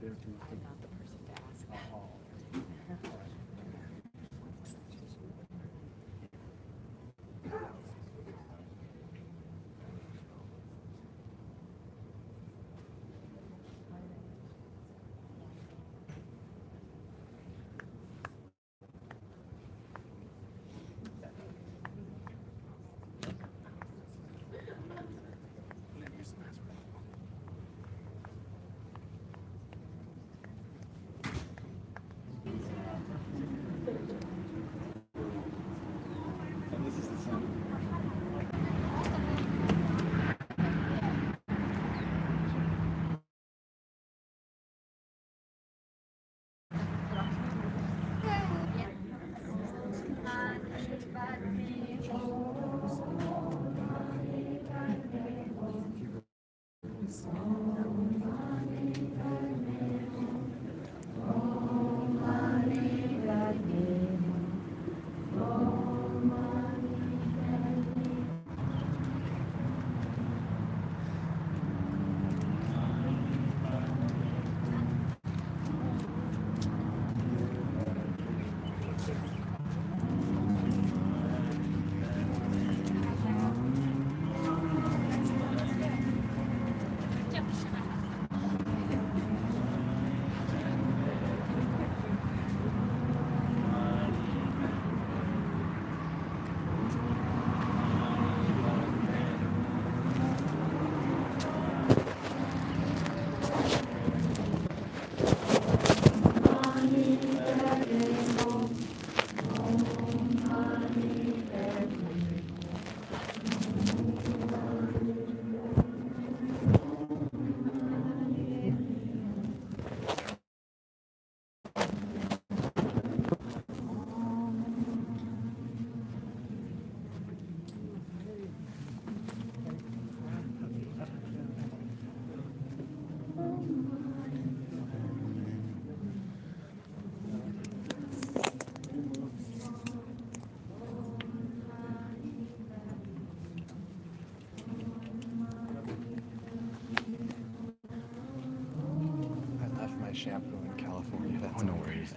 not the person to ask that. Shampoo in California. That's no worries.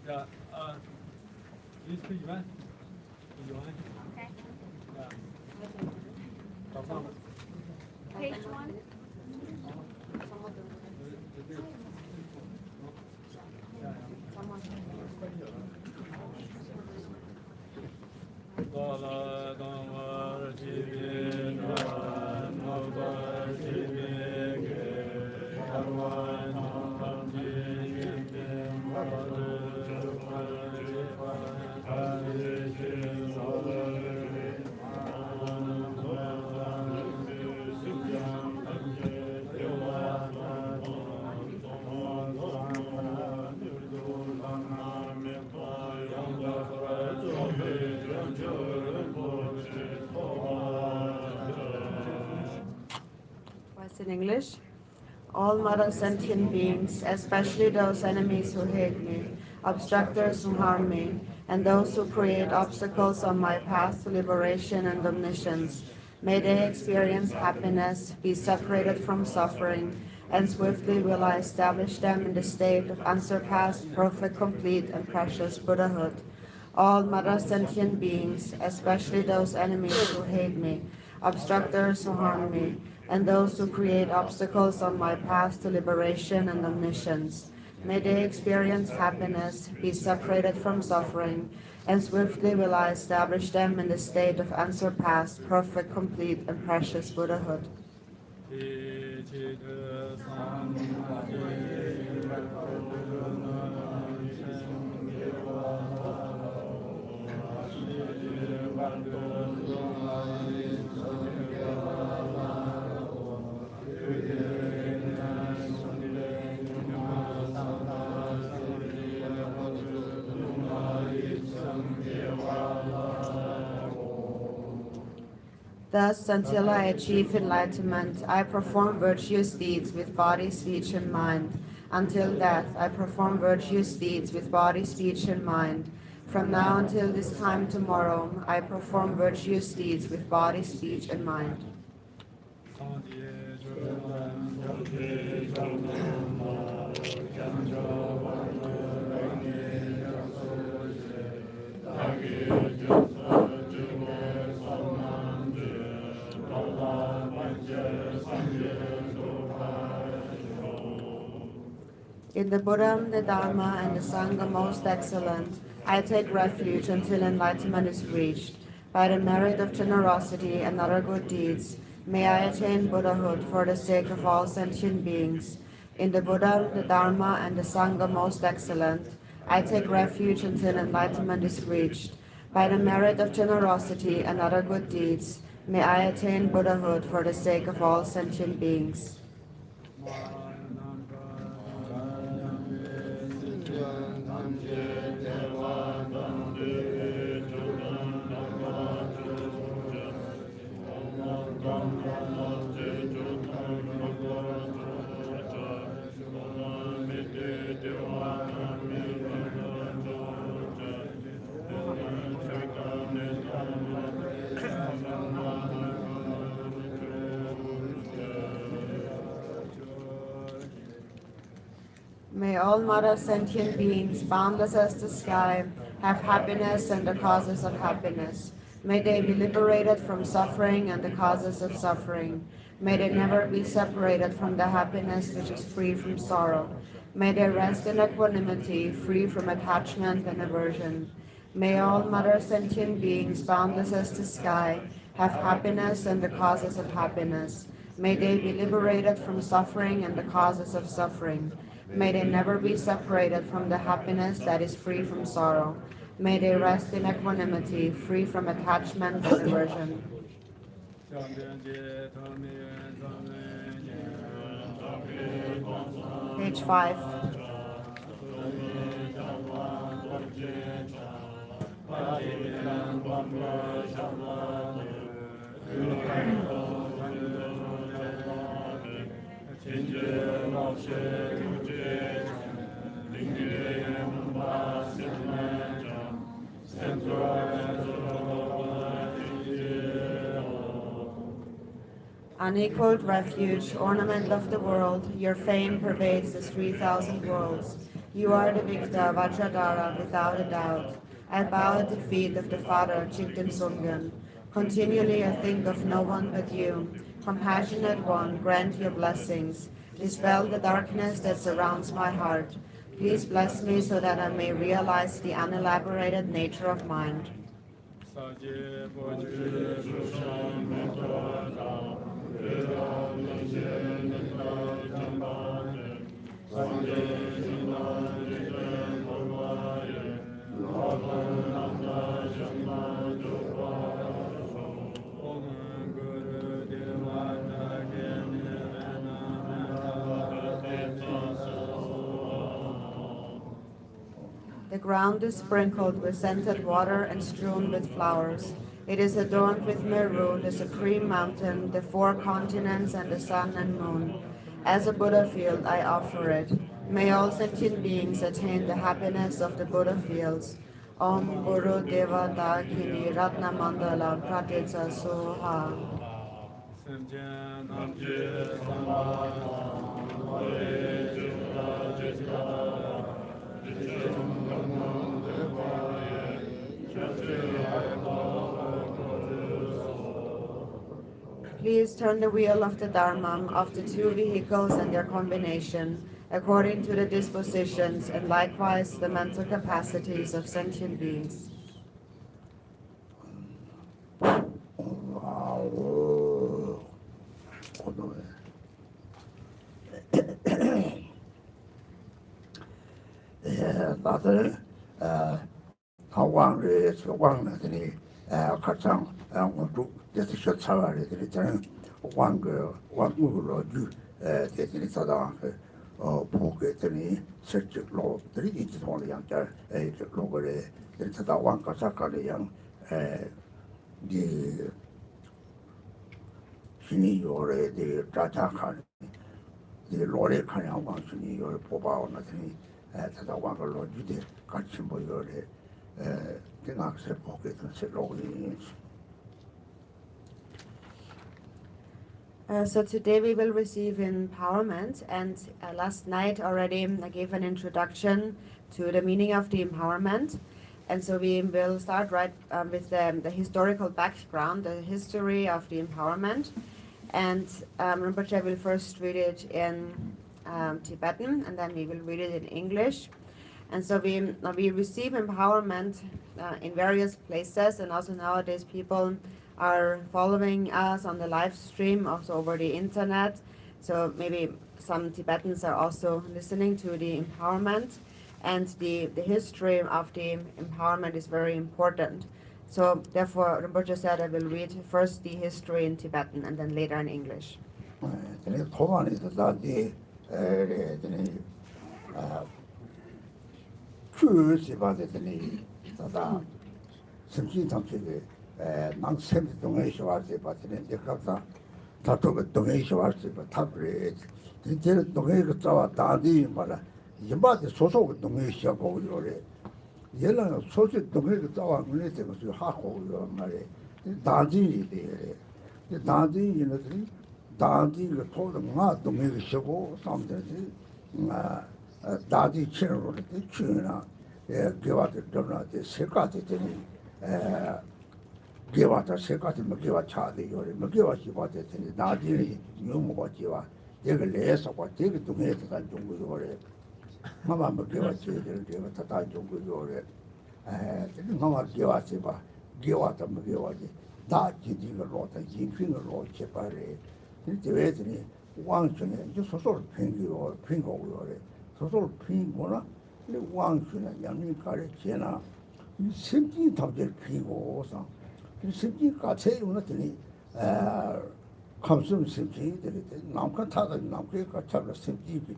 Ja, these two you want? You want? Okay. Yeah. Twice in English. All mother sentient beings, especially those enemies who hate me, obstructors who harm me, and those who create obstacles on my path to liberation and omniscience, may they experience happiness, be separated from suffering, and swiftly will I establish them in the state of unsurpassed, perfect, complete, and precious Buddhahood. All mother sentient beings, especially those enemies who hate me, obstructors who harm me, and those who create obstacles on my path to liberation and omniscience, may they experience happiness, be separated from suffering, and swiftly will I establish them in the state of unsurpassed, perfect, complete, and precious Buddhahood. Thus, until I achieve enlightenment, I perform virtuous deeds with body, speech, and mind. Until death, I perform virtuous deeds with body, speech, and mind. From now until this time tomorrow, I perform virtuous deeds with body, speech, and mind. In the Buddha, the Dharma, and the Sangha most excellent, I take refuge until enlightenment is reached. By the merit of generosity and other good deeds, may I attain Buddhahood for the sake of all sentient beings. In the Buddha, the Dharma, and the Sangha most excellent, I take refuge until enlightenment is reached. By the merit of generosity and other good deeds, may I attain Buddhahood for the sake of all sentient beings. May all mother sentient beings, boundless as the sky, have happiness and the causes of happiness. May they be liberated from suffering and the causes of suffering. May they never be separated from the happiness which is free from sorrow. May they rest in equanimity, free from attachment and aversion. May all mother sentient beings, boundless as the sky, have happiness and the causes of happiness. May they be liberated from suffering and the causes of suffering. May they never be separated from the happiness that is free from sorrow. May they rest in equanimity, free from attachment and aversion. Page 5. Unequaled refuge, ornament of the world, your fame pervades the 3,000 worlds. You are the victor, Vajradhara, without a doubt. I bow at the feet of the Father, Jigten Sungen. Continually I think of no one but you. Compassionate One, grant your blessings. Dispel the darkness that surrounds my heart. Please bless me so that I may realize the unelaborated nature of mind. The ground is sprinkled with scented water and strewn with flowers. It is adorned with Meru, the supreme mountain, the four continents, and the sun and moon. As a Buddha field, I offer it. May all sentient beings attain the happiness of the Buddha fields. Om Guru Deva Dakini Ratna Mandala Pratitsa Soha. Please turn the wheel of the Dharma of the two vehicles and their combination, according to the dispositions and likewise the mental capacities of sentient beings. 다들 하왕에서 왕나들이 가장 아무도 대해서 차와리들이 저는 왕국으로 주 대신에 사다 보게더니 실질로들이 이쪽으로 양자 로그에 대해서 왕가사카리 양 이 신이 요래 대 자자카리 이 로레 카양 왕신이 요래 뽑아오나더니 다다 왕걸로 주대 같이 모여래 대학생 보게더니 로그이. So today we will receive empowerment, and last night already I gave an introduction to the meaning of the empowerment, and so we will start right with the historical background, the history of the empowerment, and Rinpoche will first read it in Tibetan, and then we will read it in English. And so we receive empowerment in various places, and also nowadays people are following us on the live stream, also over the internet. So maybe some Tibetans are also listening to the empowerment, and the history of the empowerment is very important. So therefore, Rinpoche said I will read first the history in Tibetan and then later in English. 난 샘이 동해에서 왔을 때는 제가 다토가 동해에서 왔을 때 탑을 이제 동해에서 왔다 니 말아 이마데 소속 동해에서 고요래 얘는 소속 동해에서 왔는데 제가 하고요 말에 다지리 돼 다지리는 다지가 토가 동해에서 고 삼들이 다지 치료를 치나 개와들 돌아대 세가지 되니 개와다 세가지 먹개와 차대 요리 먹개와 시바대 되니 나중에 유무가지와 내가 내서고 되게 동해에서 간 정도 요래 마마 먹개와 제대로 제가 다 정도 요래 되게 마마 개와 시바 개와다 먹개와지 다 지지가 로다 진핑을 로 제발에 이제 왜더니 왕천에 이제 소소를 팽기고 요래 소소를 팽고나 근데 왕천에 양민가를 지나 이 심지 답질 피고서 심지 같이 오는더니 감성 심지들이 남과 타다 남께 같이 심지 그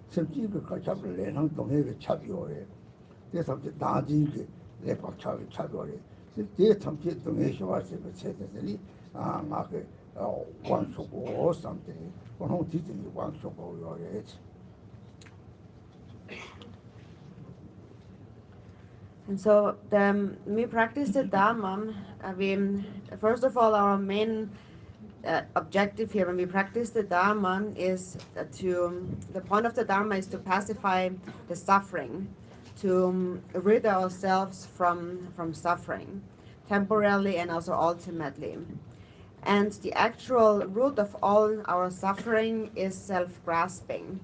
심지 그 같이 내는 동해에 차비오래 그래서 나중에 내 박차비 차비오래 그 탐지 동해에서 왔을 때 세대들이 막그 왕초고 상태니 그런 뒤들이 왕초고 요래. And so we practice the Dharma. First of all, our main objective here when we practice the Dharma is the point of the Dharma is to pacify the suffering, to rid ourselves from suffering, temporarily and also ultimately. And the actual root of all our suffering is self-grasping.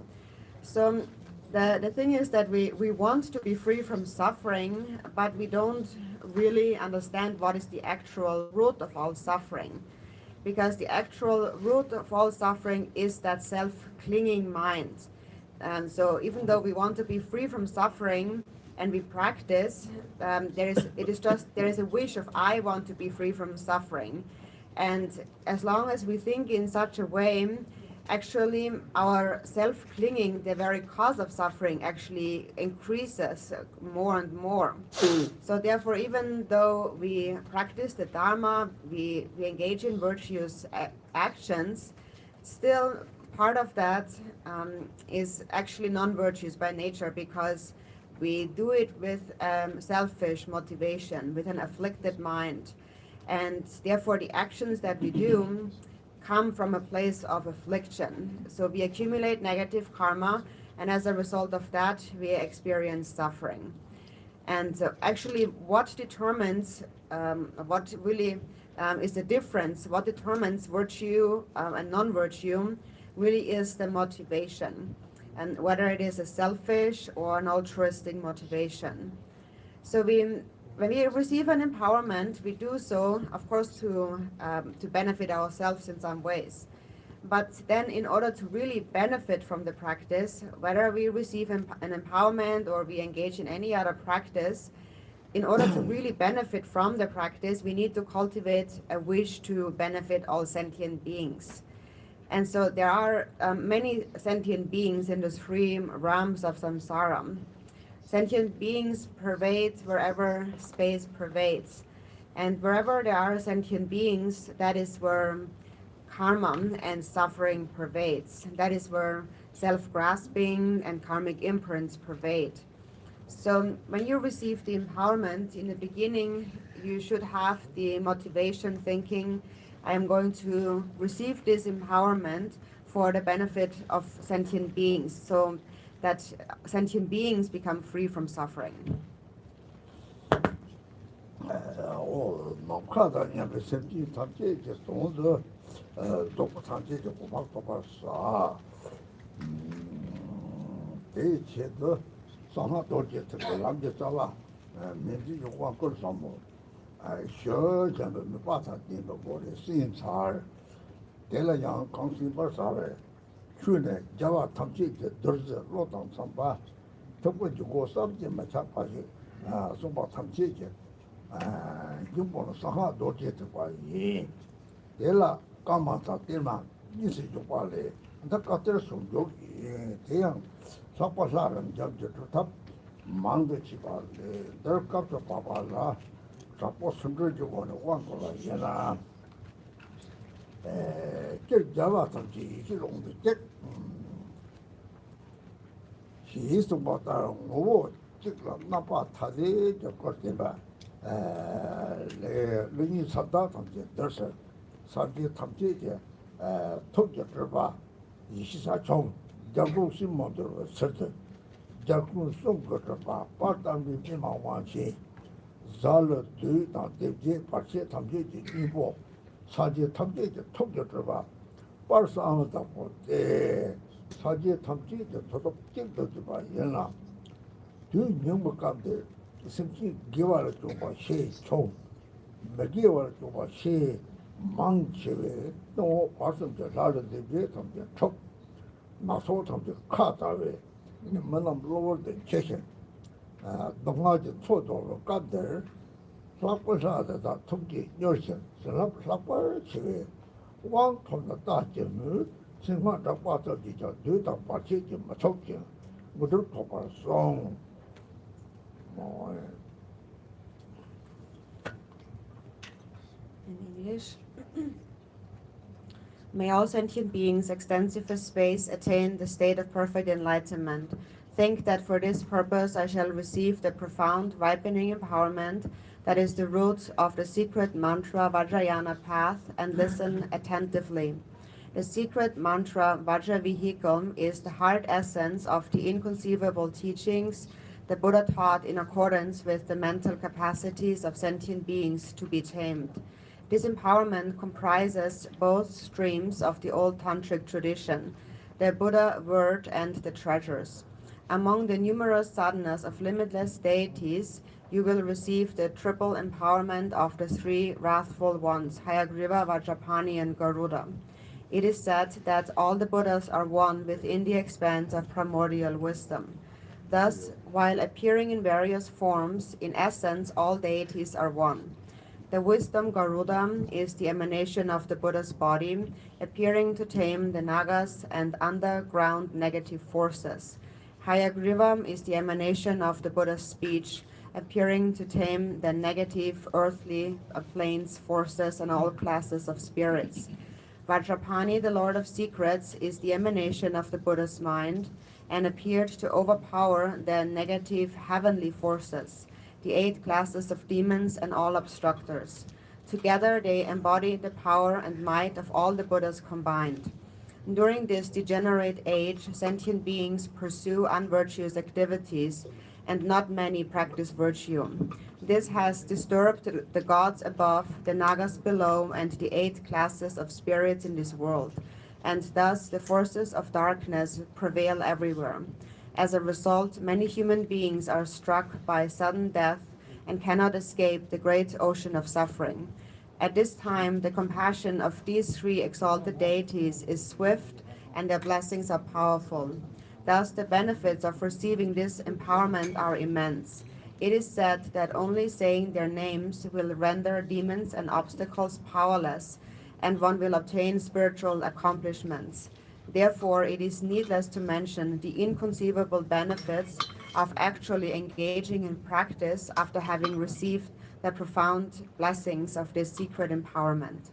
So The thing is that we want to be free from suffering, but we don't really understand what is the actual root of all suffering. Because the actual root of all suffering is that self-clinging mind. And so even though we want to be free from suffering and we practice, there is a wish of I want to be free from suffering. And as long as we think in such a way, actually our self-clinging, the very cause of suffering, actually increases more and more. So therefore, even though we practice the Dharma, we engage in virtuous actions, still part of that is actually non-virtuous by nature, because we do it with selfish motivation, with an afflicted mind. And therefore the actions that we do come from a place of affliction. So we accumulate negative karma, and as a result of that, we experience suffering. And actually what determines, what really is the difference, what determines virtue and non-virtue really is the motivation, and whether it is a selfish or an altruistic motivation. So when we receive an empowerment, we do so, of course, to benefit ourselves in some ways. But then in order to really benefit from the practice, whether we receive an empowerment or we engage in any other practice, in order to really benefit from the practice, we need to cultivate a wish to benefit all sentient beings. And so there are many sentient beings in the three realms of samsara. Sentient beings pervade wherever space pervades. And wherever there are sentient beings, that is where karma and suffering pervades. That is where self-grasping and karmic imprints pervade. So when you receive the empowerment, in the beginning, you should have the motivation thinking, I am going to receive this empowerment for the benefit of sentient beings, so that sentient beings become free from suffering. 녹화다 냐면 semji 탐제 이제 동도 녹화 탐제 좀 고막 봐서 대체도 상하 도제트 남제 잡아 민지 요구한 걸 삼모 쇼 잡으면 빠다 되는 거래 신살 대라양 강신 벌사래 춘에 자와 탐제 이제 들즈 로당 삼바 특별 주고 삼제 마찬가지 소바 탐제 이제 yung saha doje te pa yi de la kama ta te ma ni se jo pa le da ka te so jo yi te yang sa pa sa ram jab je to tap mang de chi pa le dar ka to pa pa la sa po sun de jo ko ne wan ko la ya la ke java ta ji ji long de ke shi so ba ta ngo ji la na pa ta de jo ko te ba 르니 sabda tamche darsa sargi tamche de tokya terba ishisa chong jagung sim motor serte jagung sum terba partambi bima wanchi zal du ta devje parche tamche de ibo saje tamche de tokya terba parsa amata po de saje tamche de todop jingdo ba yana du nyong kamde simchi giwala choba she chong magiwala choba she mang chewe no pasam je lada de tam je chok maso tam je kha ta we ni manam lower de chechen donga je cho do lo ka de sakpa sa da thukki nyorchen salap sakpa chewe wang thon da ta je mu singma da pa ta ji ja de ta pa che je ma chok je mudur to pa song. In English. May all sentient beings, extensive as space, attain the state of perfect enlightenment. Think that for this purpose I shall receive the profound ripening empowerment that is the root of the secret mantra Vajrayana path, and listen attentively. The secret mantra Vajra vehicle is the heart essence of the inconceivable teachings the Buddha taught in accordance with the mental capacities of sentient beings to be tamed. This empowerment comprises both streams of the old tantric tradition, the Buddha word and the treasures. Among the numerous sadhanas of limitless deities, you will receive the triple empowerment of the three wrathful ones, Hayagriva, Vajrapani, and Garuda. It is said that all the Buddhas are one within the expanse of primordial wisdom. Thus, while appearing in various forms, in essence all deities are one. The wisdom Garuda is the emanation of the Buddha's body, appearing to tame the nagas and underground negative forces. Hayagriva is the emanation of the Buddha's speech, appearing to tame the negative earthly planes forces and all classes of spirits. Vajrapani, the Lord of Secrets, is the emanation of the Buddha's mind and appeared to overpower the negative heavenly forces, the 8 classes of demons and all obstructors. Together they embody the power and might of all the Buddhas combined. During this degenerate age, sentient beings pursue unvirtuous activities, and not many practice virtue. This has disturbed the gods above, the nagas below, and the 8 classes of spirits in this world, and thus the forces of darkness prevail everywhere. As a result, many human beings are struck by sudden death and cannot escape the great ocean of suffering. At this time, the compassion of these 3 exalted deities is swift and their blessings are powerful. Thus, the benefits of receiving this empowerment are immense. It is said that only saying their names will render demons and obstacles powerless, and one will obtain spiritual accomplishments. Therefore, it is needless to mention the inconceivable benefits of actually engaging in practice after having received the profound blessings of this secret empowerment.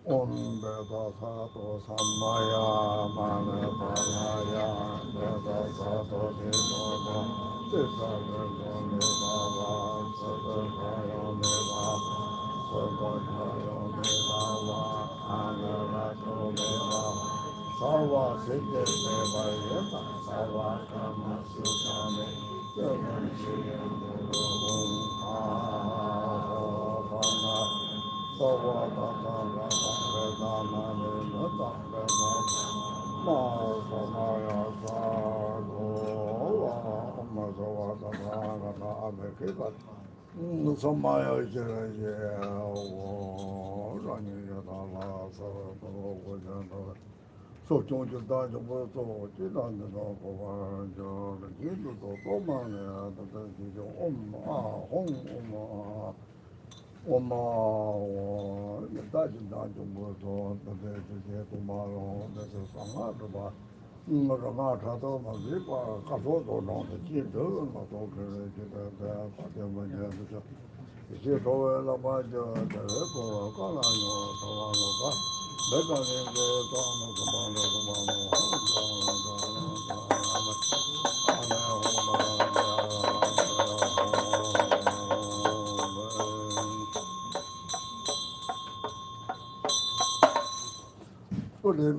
Om Beda Sato Sammaya Mane Paraya Beda Sato Dinoba Tita Beda Medava Sadakaya Meda Sadakaya Medava Anarato Meda Sarva Siddhi Deva Yeta Sarva Kama Sutame Jagan Shiyam Om Ahana Sarva Tata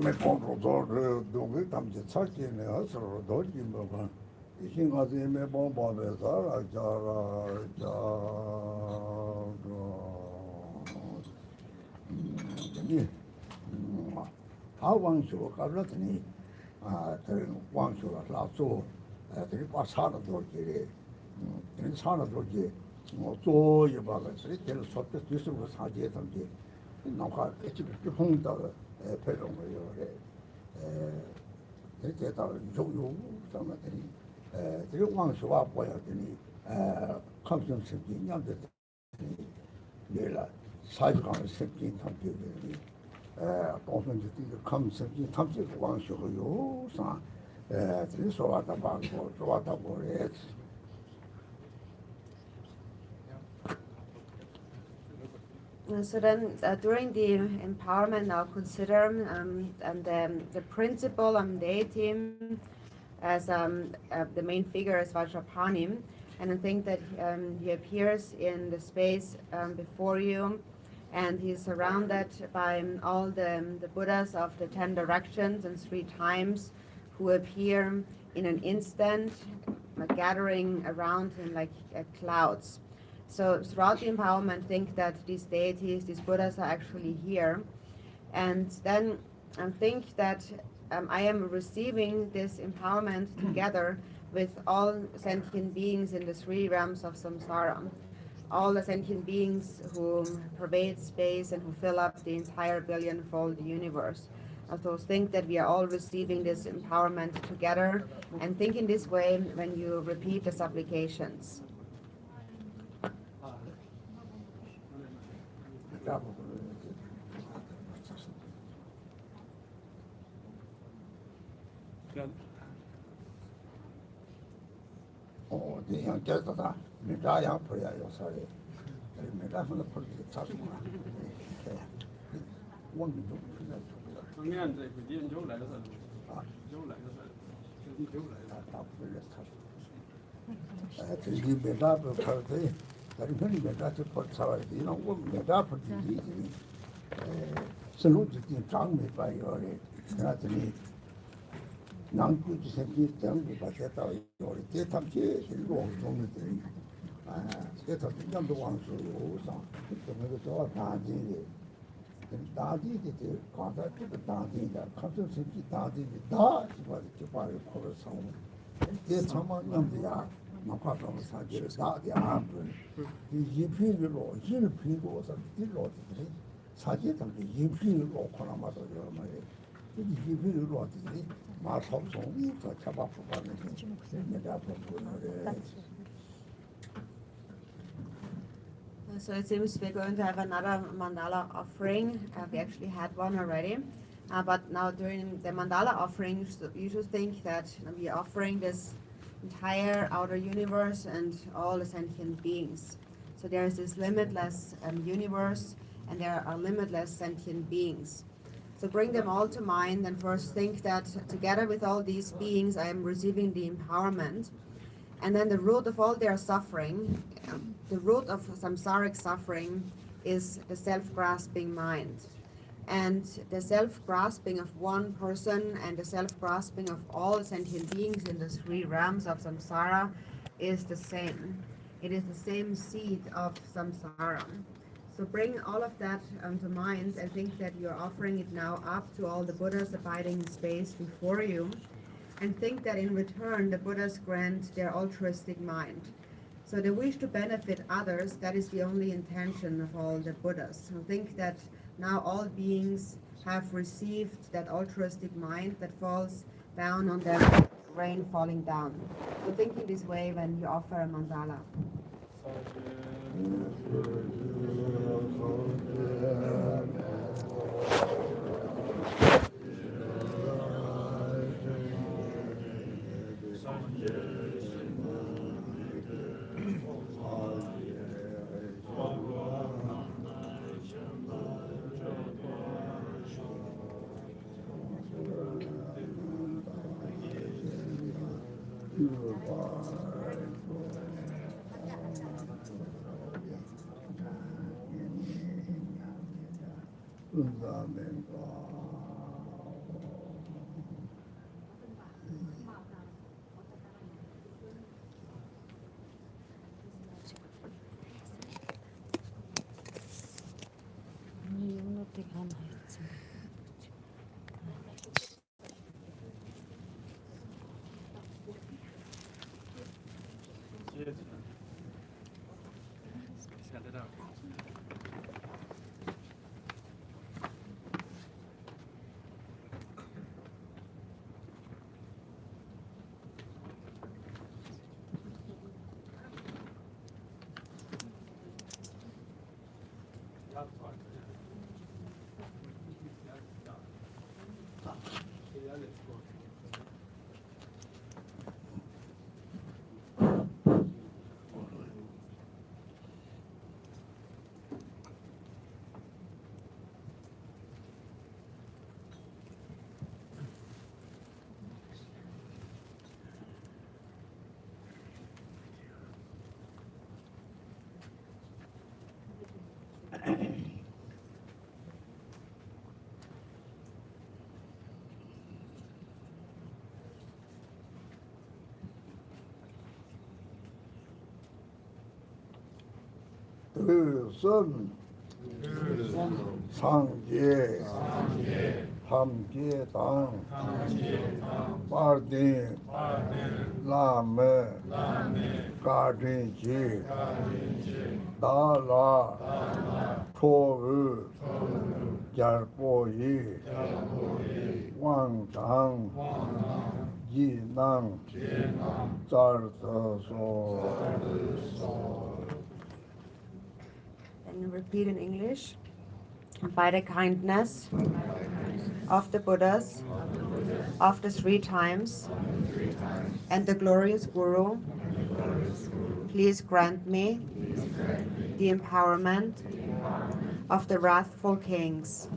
me compro dove tamje sacche ne asro dogi mbaba isingazi me bomba bezara jara ni 하왕쇼 가르더니 왕쇼가 라소 되게 빠사도 도끼리 되게 사도 도끼 뭐 조이 봐가 제일 속도 뒤으로 사지에 담지 나가 같이 홍다 배롱 거요 이렇게 다 요요 담아더니 되게 왕쇼가 보여더니 감정 생기 냠데 내가 사주가 생기 담기더니 동선지 감성이 탐지 왕쇼요 사 소와다 방고 소와다 보레 So then, during the empowerment, I'll consider and the principal deity as the main figure is Vajrapani, and I think that he appears in the space before you, and he's surrounded by all the Buddhas of the 10 directions and 3 times who appear in an instant, gathering around him like clouds. So throughout the empowerment, think that these deities, these Buddhas are actually here. And then think that I am receiving this empowerment together with all sentient beings in the three realms of samsara. All the sentient beings who pervade space and who fill up the entire billion-fold universe. So think that we are all receiving this empowerment together, and think in this way when you repeat the supplications. 그냥 계속다 미라야 버려야 요소리 미라는 폴리스 차수마 원기 좀 그냥 당연히 그 뒤에 좀来的时候좀来的时候좀来的 다 폴리스 차수 저기 미라도 팔대 다른 편이 미라도 폴 차와야 돼 이런 거 미라 폴리스 선로지 장미 봐요래 그러더니 남구지 생기 때문에 받았다 요리 대탐지 일로 종류들이 그래서 진정도 왕수요 상 그래서 저 다지리 다지리 가다 그 다지리가 가서 생기 다지리 다 이거 봐요 코로서 대참만남이야 막화도 사지를 다게 안분 이 예피로 일피로서 일로들이 사지 담기 예피로 코나마도 여러분이 이 예피로 어디니 So it seems we're going to have another mandala offering. We actually had one already. But now during the mandala offering, you should think that we are offering this entire outer universe and all the sentient beings. So there is this limitless universe, and there are limitless sentient beings. So bring them all to mind and first think that together with all these beings I am receiving the empowerment. And then the root of all their suffering, the root of samsaric suffering is the self-grasping mind. And the self-grasping of one person and the self-grasping of all sentient beings in the three realms of samsara is the same. It is the same seed of samsara. So bring all of that to mind and think that you're offering it now up to all the Buddhas abiding in space before you, and think that in return the Buddhas grant their altruistic mind. So the wish to benefit others, that is the only intention of all the Buddhas. So think that now all beings have received that altruistic mind that falls down on them, rain falling down. So think in this way when you offer a mandala. 상계 Tamjeetang, Pardin, Lame, Garchen Rinpoche, Dala, Chogu, Vajrapani, Wang Chang, Jinang, Zartaso. And repeat in English. By the kindness of the Buddhas of the three times and the glorious Guru, please grant me the empowerment of the wrathful kings.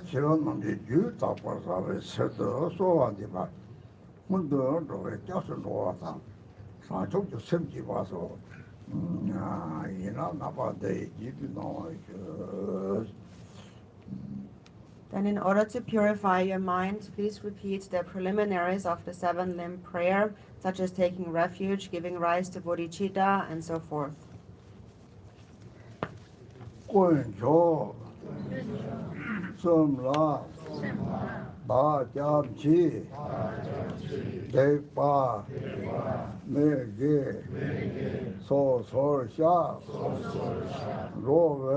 지금 남자 주 답하사를 세도 소한테만 문도 저에 껴서 놓아서 사족도 sem지 봐서 이나 나바데 집이 나와요. Then in order to purify your mind, please repeat the preliminaries of the seven-limb prayer, such as taking refuge, giving rise to bodhicitta, and so forth. 권조 섬라 바잠치 대파 내게 소설샤 로베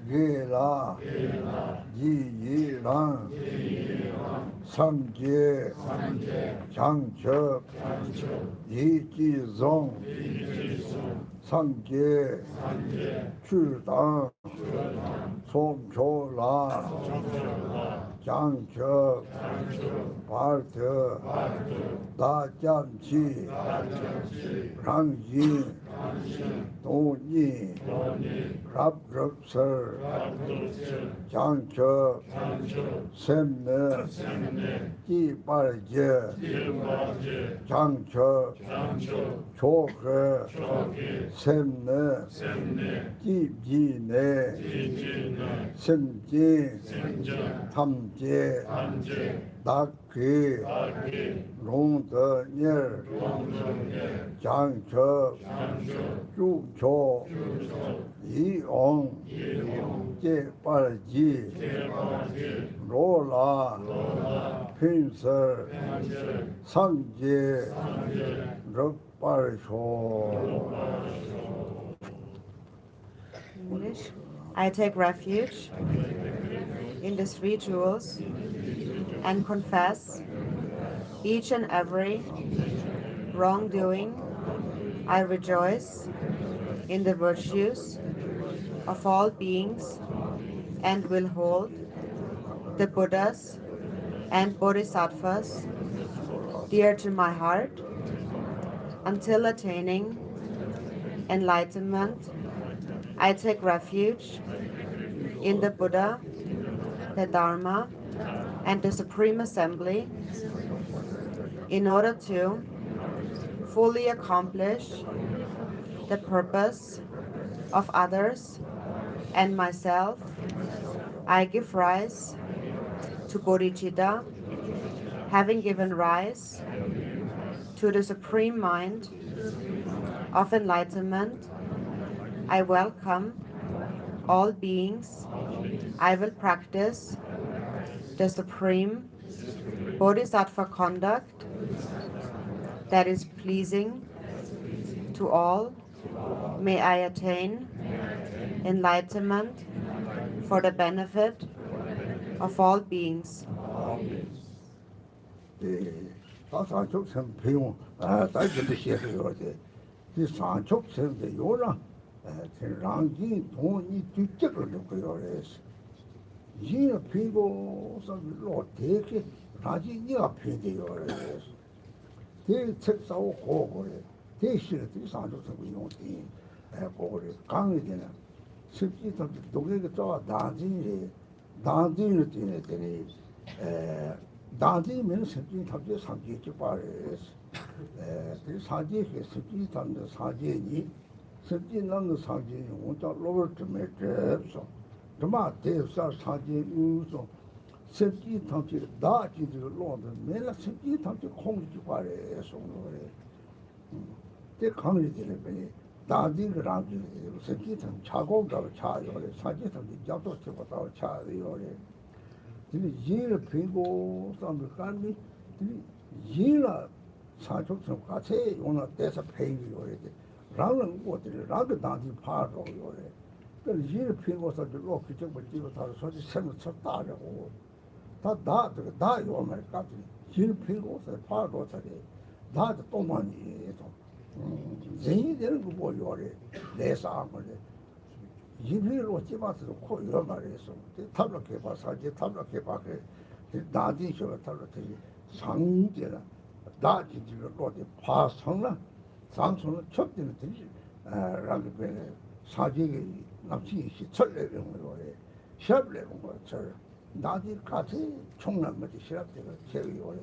게라 지이랑 삼계 장첩 이지종 삼계 출당 somchola, 장첩, 발트, 다잠치, 랑진, 돈이, 랍럽설, 장첩, 샘네, 띠발제, 장첩, 조회, 샘네, 띠비네, semji, tamje, dakki, rongde nyer, jangche, zhucho, yiong, jeparji, rola, pinser, sangje, rukparsho. English. I take refuge in the three jewels and confess each and every wrongdoing. I rejoice in the virtues of all beings and will hold the Buddhas and Bodhisattvas dear to my heart until attaining enlightenment. I take refuge in the Buddha, the Dharma, and the Supreme Assembly in order to fully accomplish the purpose of others and myself. I give rise to bodhicitta, having given rise to the Supreme Mind of enlightenment. I welcome all beings. I will practice the supreme bodhisattva conduct that is pleasing to all. May I attain enlightenment for the benefit of all beings. rangi 돈이 뒤쪽으로 놓고요. 이는 피고서 로 되게 다시 이가 피대요. 대 책사고 고고래. 대실에 상조서 용이 고고래 강이 되는 쉽지도 독에게 저 다진이 되네. 다진이면 쉽지 답지 상지 바래. 그 사지에 쉽지 담는 사지니 쉽지 남는 사지니 온다 로버트 메트서 정말 대사 사지 우소 쉽지 담지 다지를 로드 매라 쉽지 담지 공지 바래 송노래 대 강이 되네. 다디 그랑지 세기탄 차고가 차요래 사기탄 잡도 쳐보다 차요래 근데 이를 피고 사람들 간니 이라 사족성 같이 오늘 때서 페이요래 라는 것들이 라그 다디 파로 요래 그 이를 피고서 로 그쪽 버티고 다 소리 셈을 쳤다라고 다 요말 같이 이를 피고서 파로 저기 다도 또 많이 또 전이 되는 거 뭐요래 내사 아무래 이비로 집어서 코 이런 말이었어 탑락해 봐 사지 탑락해 봐 그 나디 저 탑락해 상제라 나지를 로데 파성나 상수는 첩되는 되지 라고 변해 사지기 남치 철레는 거래 시합내는 거 절. 나디 같이 총난 것이 시합되고 제위오래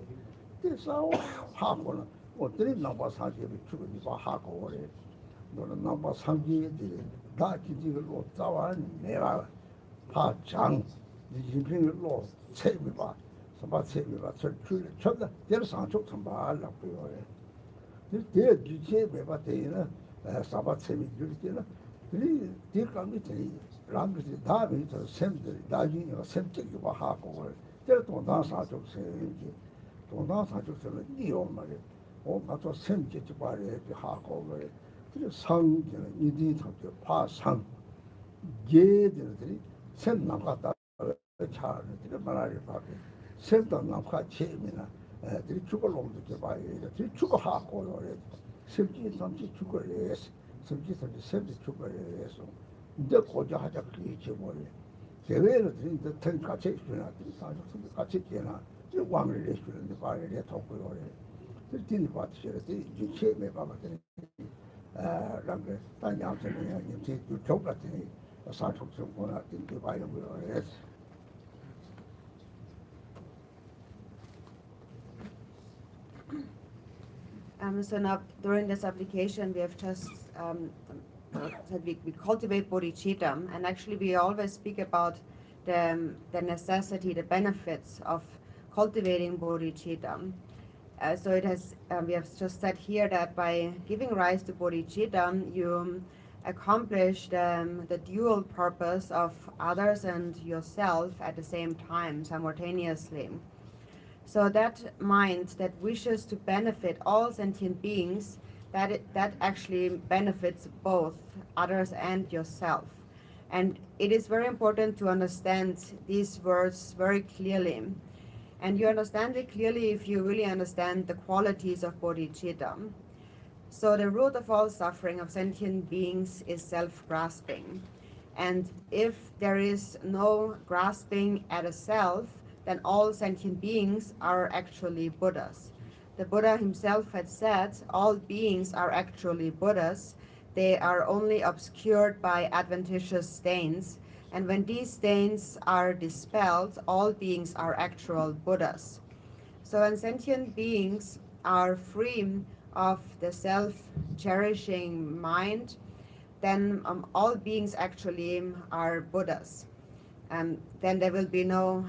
그래서 하고는 어떻게 넘어 사지를 죽으니 봐 하고 오래 너는 넘어 상지들이 다 기지로 자와 내가 파장 이빈으로 세미봐 서바 세미봐 철출 쳤다 될 상속 선발라고 요래 그 뒤에 매바 되는 사바 세미 줄때는 그 뒤감이 되니 람들이 다 비서 샘들 나중에 샘적이 와 하고 그 동당 사족 세미 동당 사족서는 이어 말이야 맞아 샘지 바래 하고 그래 그 상계는 이디 탑게 파상 예들들이 샘 나갔다 차를 말하리 밖에 샘도 나가 체미나 들이 죽을 놈도 게 봐야 돼 죽어 하고 그래 샘지 삼지 죽어래 샘지 샘지 죽어래서 이제 고자 하자 그게 제벌 대회를 드린데 ten 같이 있으나 사족 같이 되나 이 왕을 내주는데 봐야 돼 덮고 그래 그 받으셔야 돼 이체에 봐봤더니 랑게 단양선에 이제 저 같은 사촉성 보나 띵게 봐요 그래 So now, during this application, we have just said we cultivate bodhicitta, and actually we always speak about the necessity, the benefits of cultivating bodhicitta. So it has, we have just said here that by giving rise to bodhicitta, you accomplish the dual purpose of others and yourself at the same time, simultaneously. So that mind that wishes to benefit all sentient beings, that actually benefits both others and yourself. And it is very important to understand these words very clearly. And you understand it clearly if you really understand the qualities of bodhicitta. So the root of all suffering of sentient beings is self-grasping. And if there is no grasping at a self, then all sentient beings are actually Buddhas. The Buddha himself had said, all beings are actually Buddhas. They are only obscured by adventitious stains. And when these stains are dispelled, all beings are actual Buddhas. So when sentient beings are free of the self-cherishing mind, then all beings actually are Buddhas. Then there will be no,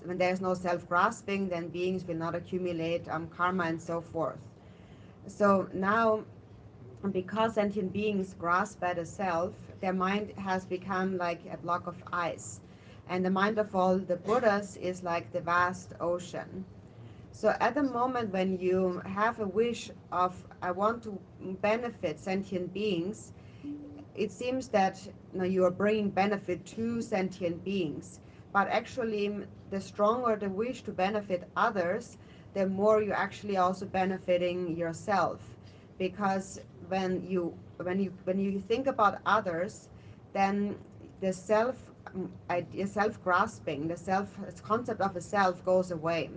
when there is no self-grasping, then beings will not accumulate karma and so forth. So now, because sentient beings grasp at a self, their mind has become like a block of ice. And the mind of all the Buddhas is like the vast ocean. So at the moment when you have a wish of, I want to benefit sentient beings, it seems that you are bringing benefit to sentient beings. But actually, the stronger the wish to benefit others, the more you're actually also benefiting yourself. Because when you think about others, then the self-grasping, the concept of a self goes away.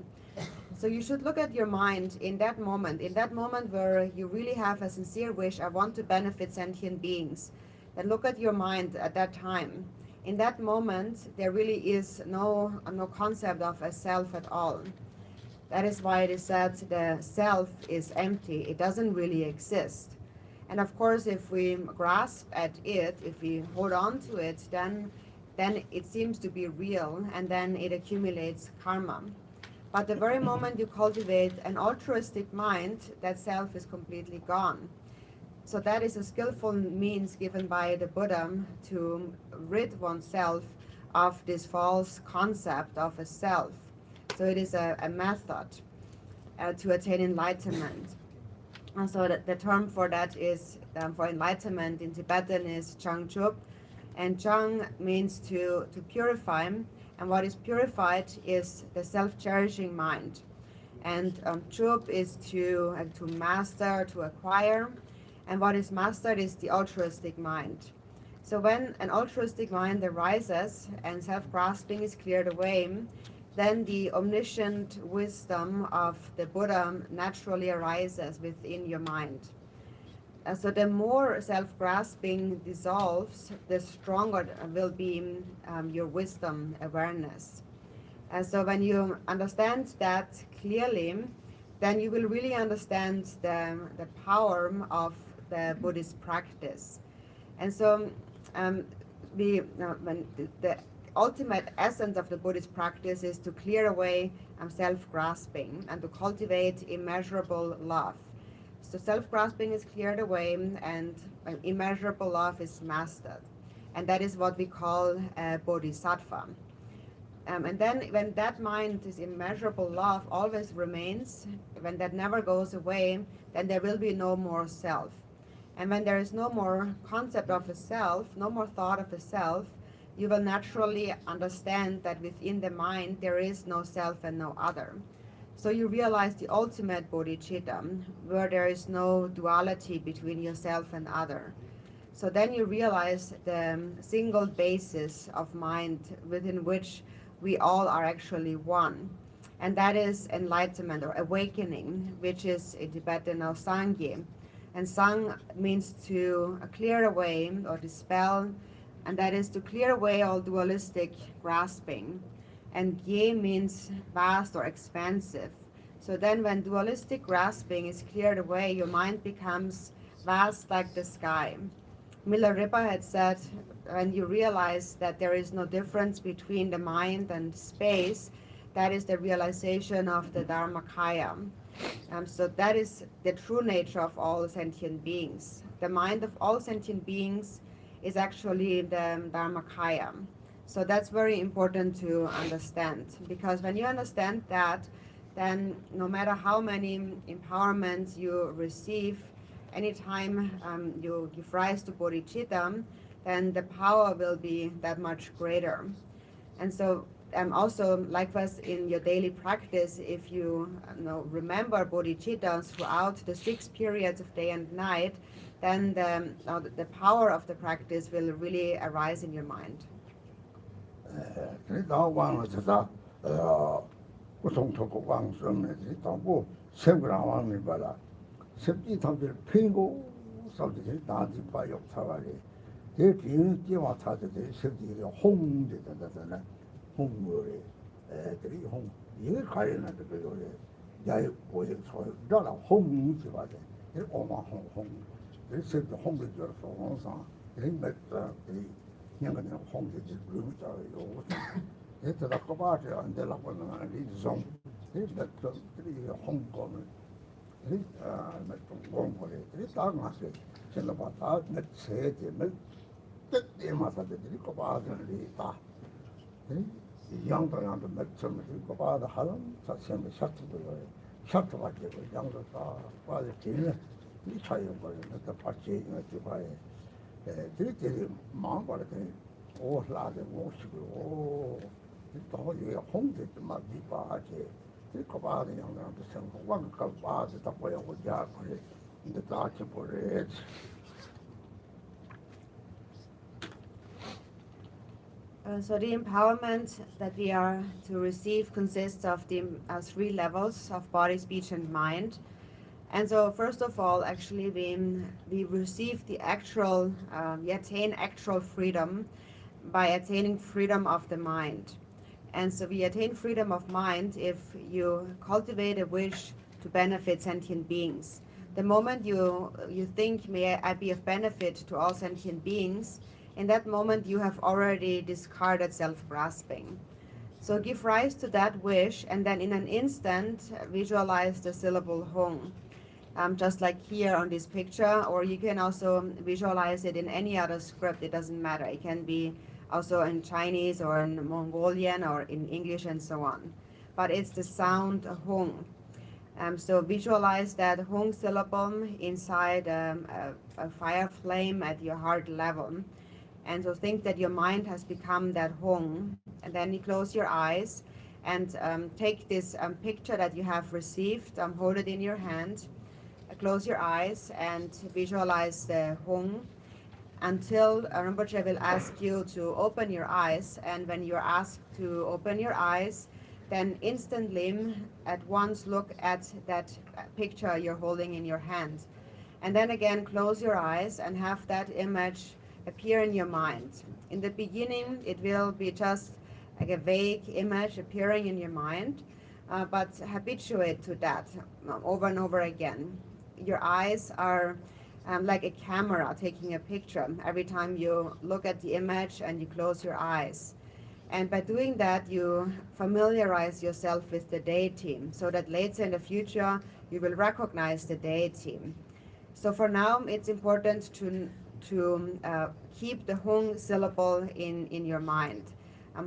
So you should look at your mind in that moment where you really have a sincere wish, I want to benefit sentient beings. Then look at your mind at that time. In that moment, there really is no concept of a self at all. That is why it is said the self is empty. It doesn't really exist. And of course, if we grasp at it, if we hold on to it, then it seems to be real, and then it accumulates karma. But the very moment you cultivate an altruistic mind, that self is completely gone. So that is a skillful means given by the Buddha to rid oneself of this false concept of a self. So it is a method to attain enlightenment. And so the term for that is, for enlightenment in Tibetan is Chang. And Chang means to purify, and what is purified is the self-cherishing mind. And Chup is to master, to acquire, and what is mastered is the altruistic mind. So when an altruistic mind arises and self-grasping is cleared away, then the omniscient wisdom of the Buddha naturally arises within your mind. So the more self-grasping dissolves, the stronger will be your wisdom awareness. And so when you understand that clearly, then you will really understand the power of the Buddhist practice. And so when the ultimate essence of the Buddhist practice is to clear away self-grasping and to cultivate immeasurable love. So self-grasping is cleared away and immeasurable love is mastered. And that is what we call bodhisattva. And then when that mind, this immeasurable love, always remains, when that never goes away, then there will be no more self. And when there is no more concept of a self, no more thought of a self, you will naturally understand that within the mind there is no self and no other. So you realize the ultimate bodhicitta, where there is no duality between yourself and other. So then you realize the single basis of mind within which we all are actually one. And that is enlightenment or awakening, which is in Tibetan now Sangye. And Sang means to clear away or dispel, and that is to clear away all dualistic grasping. And Gye means vast or expansive. So then when dualistic grasping is cleared away, your mind becomes vast like the sky. Milarepa had said, when you realize that there is no difference between the mind and space, that is the realization of the Dharmakaya. So that is the true nature of all sentient beings. The mind of all sentient beings is actually the Dharmakaya. So that's very important to understand, because when you understand that, then no matter how many empowerments you receive, anytime you give rise to bodhicitta, then the power will be that much greater. And so also, likewise in your daily practice, if you remember bodhicitta throughout the 6 periods of day and night, then the power of the practice will really arise in your mind. So the empowerment that we are to receive consists of the 3 levels of body, speech, and mind. And so first of all, actually we receive the actual, we attain actual freedom by attaining freedom of the mind. And so we attain freedom of mind if you cultivate a wish to benefit sentient beings. The moment you think, may I be of benefit to all sentient beings, in that moment you have already discarded self-grasping. So give rise to that wish, and then in an instant visualize the syllable Hong. just like here on this picture, or you can also visualize it in any other script. It doesn't matter. It can be also in Chinese or in Mongolian or in English and so on. But it's the sound Hung. So visualize that Hung syllable inside a fire flame at your heart level. And so think that your mind has become that Hung. And then you close your eyes and take this picture that you have received, hold it in your hand, close your eyes and visualize the Hung until Rinpoche will ask you to open your eyes. And when you're asked to open your eyes, then instantly at once look at that picture you're holding in your hand. And then again close your eyes and have that image appear in your mind. In the beginning it will be just like a vague image appearing in your mind, but habituate to that over and over again. Your eyes are like a camera taking a picture every time you look at the image and you close your eyes. And by doing that, you familiarize yourself with the deity so that later in the future you will recognize the deity. So for now, it's important to keep the Hung syllable in your mind.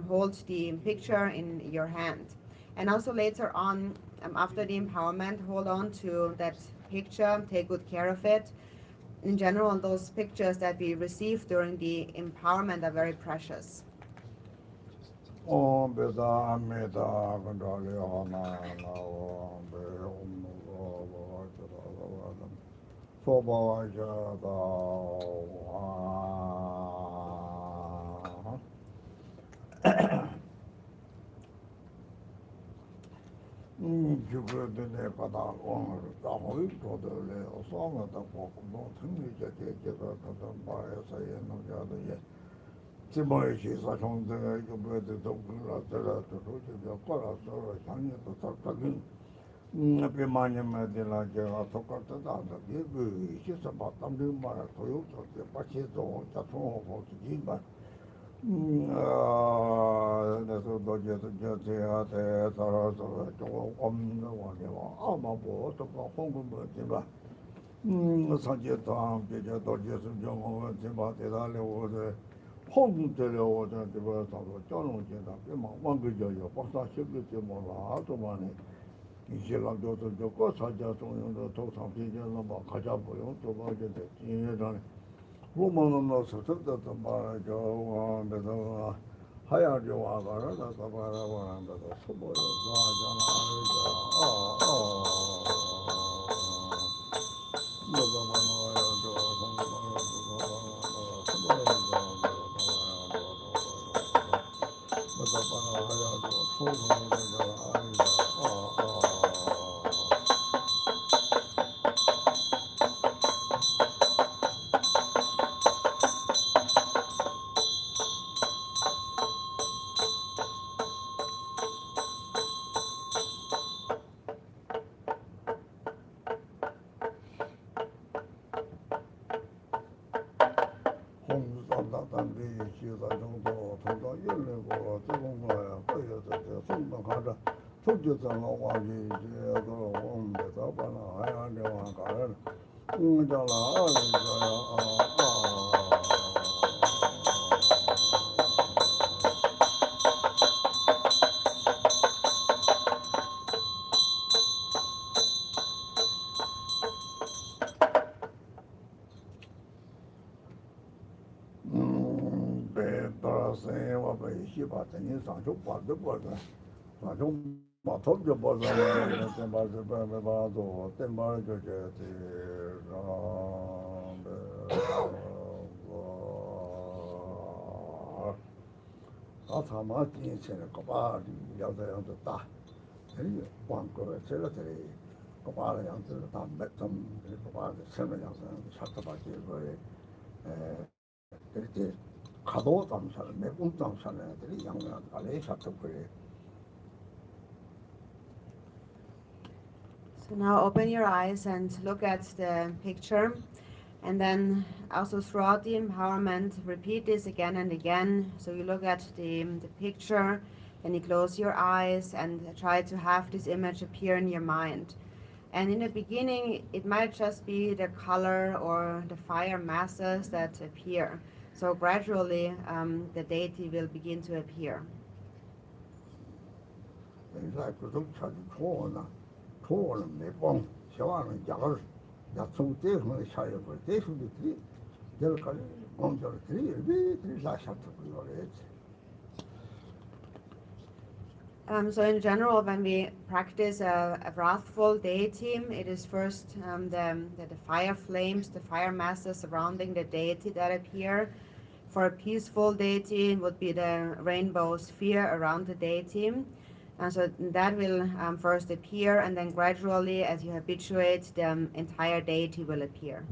Hold the picture in your hand. And also later on, after the empowerment, hold on to that picture, take good care of it. In general, those pictures that we receive during the empowerment are very precious. Om Beda Ameda Gondali Hana Om Be Om Soba Jada Jugudine Pada Om Dahui Todele Osama the Pokemon Tumi Jaka Baya Sayano Jada Timorishi Sachon the Gubert the Kora Sora Shanya to Tartagin Pimania Medina Java Tokata, the Gibu, she's about Tamdu Mara Toyota, the Pacheto, Taton for the Jimba. That's what Dodgers Jate, Sarasa, Omno, Amabo, Hongo Jimba. Sanjeta, Peter Dodgers, John Jimba, the Hong Teleo, the birth of John Jetta, one good joy, Pasta Security Mola, Automani. 이제랑 저도 저거 사자송으로 도상피견을 막 가자고요. 또 봐게 되잖아요. 뭐만 넣어서 저도 말하죠. 그래서 하야리와 가라다 바라와 한다고 소보로 가잖아. 뭐가 많아요. So now open your eyes and look at the picture, and then also throughout the empowerment repeat this again and again. So you look at the picture, then you close your eyes and try to have this image appear in your mind. And in the beginning, it might just be the color or the fire masses that appear. So gradually, the deity will begin to appear. 인사 그쪽 차지 초원은 매번 세와는 약을 약속 때문에 사용을 대수들이 결과를 공절들이 왜 라샤트고 그랬지. So in general, when we practice a wrathful deity, it is first the fire flames, the fire masses surrounding the deity that appear. For a peaceful deity, it would be the rainbow sphere around the deity. And so that will first appear, and then gradually, as you habituate, the entire deity will appear.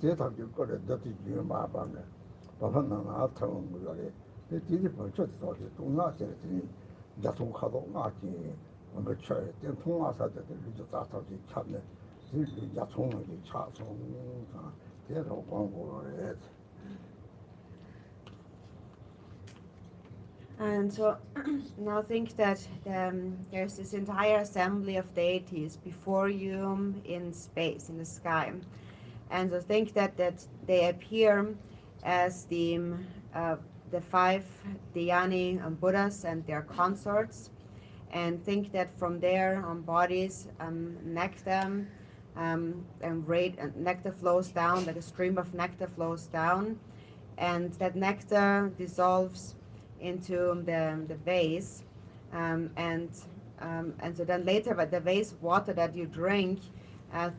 대답을 거래 너티 지금 마밤에 바판나 아타는 거래 뒤뒤 벌쳤어 동나서들이 야통하도 나지 뭐 쳐야 된 통화사들 이제 다다지 참네 이 야통을 차송가 대로 광고를 해. And so now think that there's this entire assembly of deities before you in space, in the sky. And so think that they appear as the 5 Dhyani Buddhas and their consorts, and think that from their bodies nectar nectar flows down, like a stream of nectar flows down, and that nectar dissolves into the vase, and so then later, but the vase water that you drink,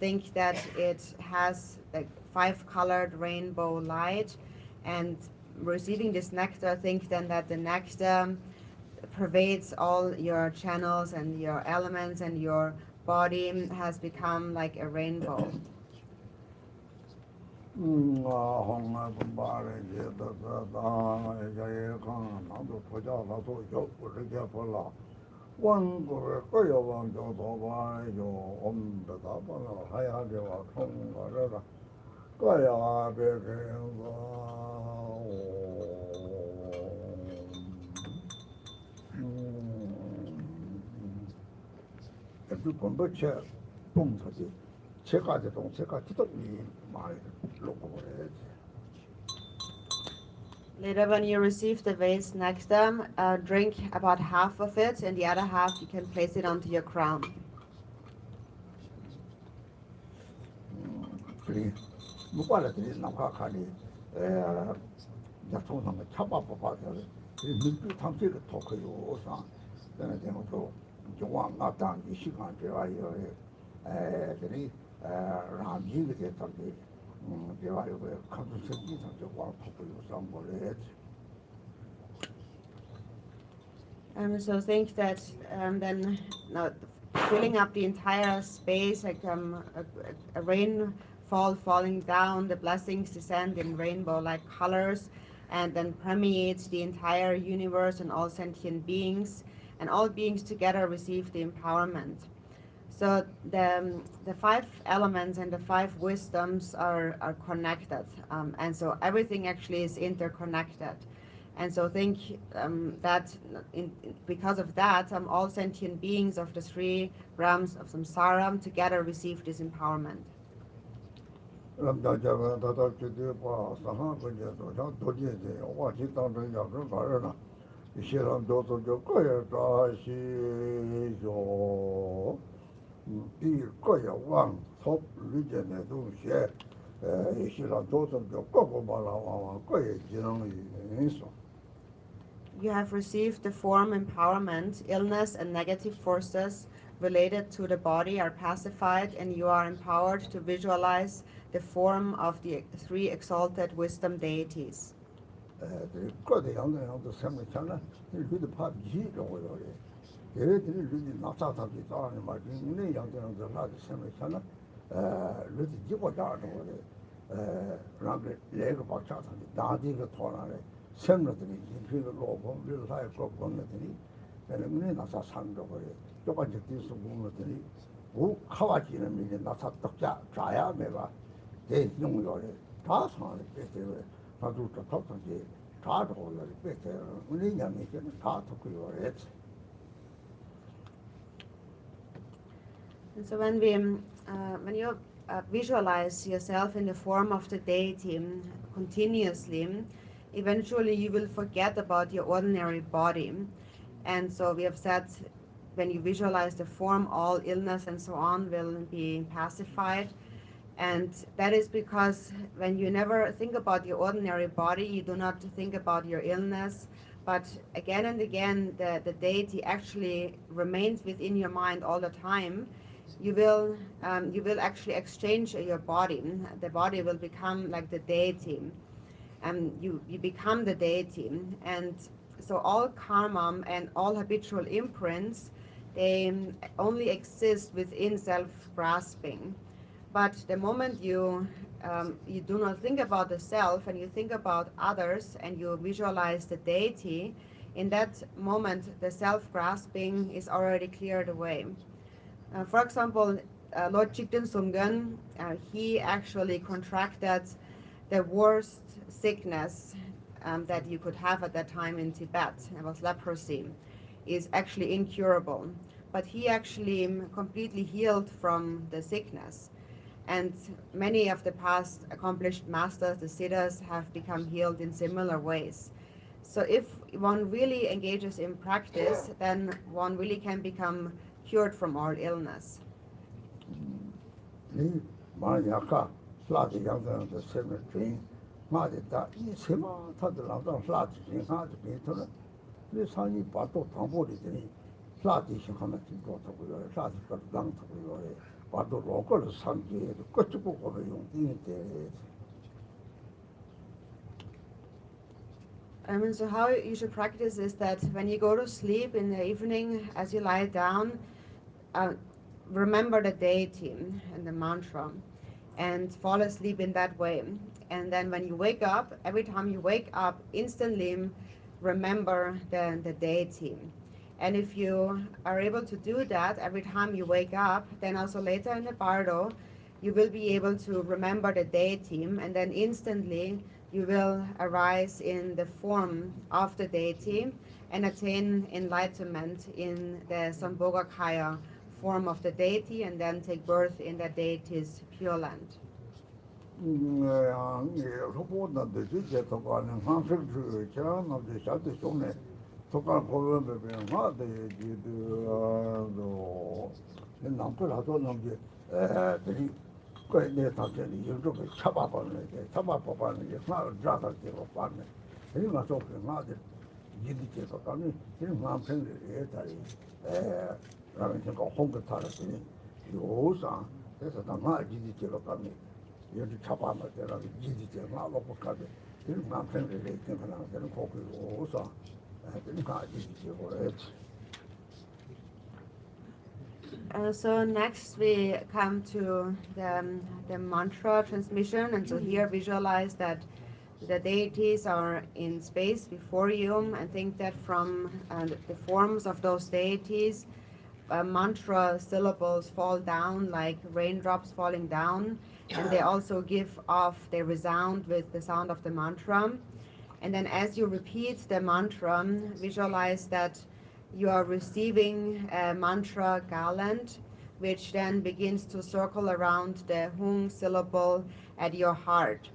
think that it has like 5-colored rainbow light, and receiving this nectar, think then that the nectar pervades all your channels and your elements, and your body has become like a rainbow. 원고를 거여왕조 도바요 엄베다바나 하야게와 통과래라 거야 베베가 그 본부체 동서지 제가지 동세가 지도이 많이 놓고 그래. Later, when you receive the vase nectar, drink about half of it, and the other half you can place it onto your crown. 그리 무발들이 나가가니 야통상의 차바바바서 민주 탐색의 토크요상 내가 되고 조왕 나타난 이 시간 되어요. 그리 라미게 됐던데 배워요. 감수적인 성격과 토크요상 몰래. So think that then now filling up the entire space, like a rainfall falling down, the blessings descend in rainbow-like colors, and then permeates the entire universe and all sentient beings, and all beings together receive the empowerment. So the 5 elements and the 5 wisdoms are connected, and so everything actually is interconnected. And so think that because of that, all sentient beings of the 3 realms of samsara together receive this empowerment. You have received the form empowerment. Illness and negative forces related to the body are pacified, and you are empowered to visualize the form of the 3 exalted wisdom deities. 거대 양도 생각하나 우리도 밥이 저거 저래 얘들이 우리 나타나기 따라는 말이 내 양도 나도 생각하나 우리 지고 자는 거래 라게 레가 박차다 나디가 돌아래 생각들이 이거 로고 우리 사회 거 보면들이 내가 나사 산도 그래 똑같이 뒤서 보면들이 오 카와지는 미리 나사 떡자 자야 매가 대 용요래 다 상을 뺏대요 나도 똑똑하게 다 돌아래 뺏대요 우리 양이 다 듣고요 And so when you visualize yourself in the form of the deity continuously, eventually you will forget about your ordinary body. And so we have said, when you visualize the form, all illness and so on will be pacified. And that is because when you never think about your ordinary body, you do not think about your illness. But again and again, the deity actually remains within your mind all the time. You will actually exchange your body. The body will become like the deity. You become the deity. And so all karma and all habitual imprints, they only exist within self-grasping. But the moment you do not think about the self and you think about others and you visualize the deity, in that moment the self-grasping is already cleared away. For example, Lord Chigden Sumgun, he actually contracted the worst sickness that you could have at that time in Tibet. It was leprosy. Is actually incurable. But he actually completely healed from the sickness. And many of the past accomplished masters, the siddhas, have become healed in similar ways. So if one really engages in practice, then one really can become cured from all illness. So how you should practice is that when you go to sleep in the evening, as you lie down, remember the deity and the mantra and fall asleep in that way. And then when you wake up, every time you wake up, instantly remember the deity. And if you are able to do that every time you wake up, then also later in the bardo, you will be able to remember the deity, and then instantly you will arise in the form of the deity and attain enlightenment in the Sambhogakaya form of the deity, and then take birth in the deity's pure land. So next we come to the mantra transmission, and so here visualize that the deities are in space before you, and think that from the forms of those deities, mantra syllables fall down like raindrops falling down, and they also give off, they resound with the sound of the mantra. And then as you repeat the mantra, visualize that you are receiving a mantra garland, which then begins to circle around the hung syllable at your heart.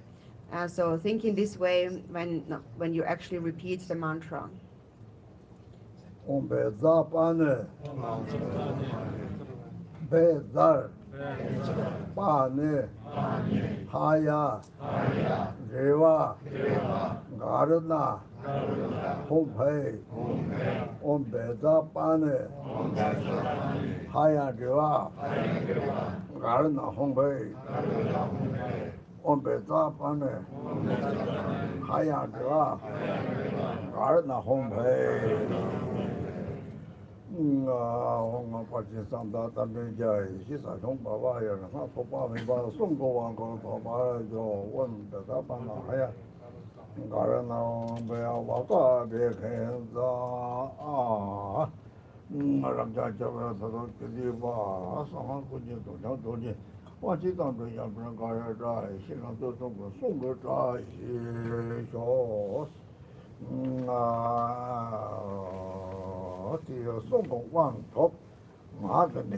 So think in this way when you actually repeat the mantra. Om Vajrapani, Vajra, Pani, Hayagriva, Garuda, Rinpoche, Om Vajrapani, Hayagriva, Garuda, Rinpoche, Vajrapani, Hayagriva, Garchen Rinpoche, Untitled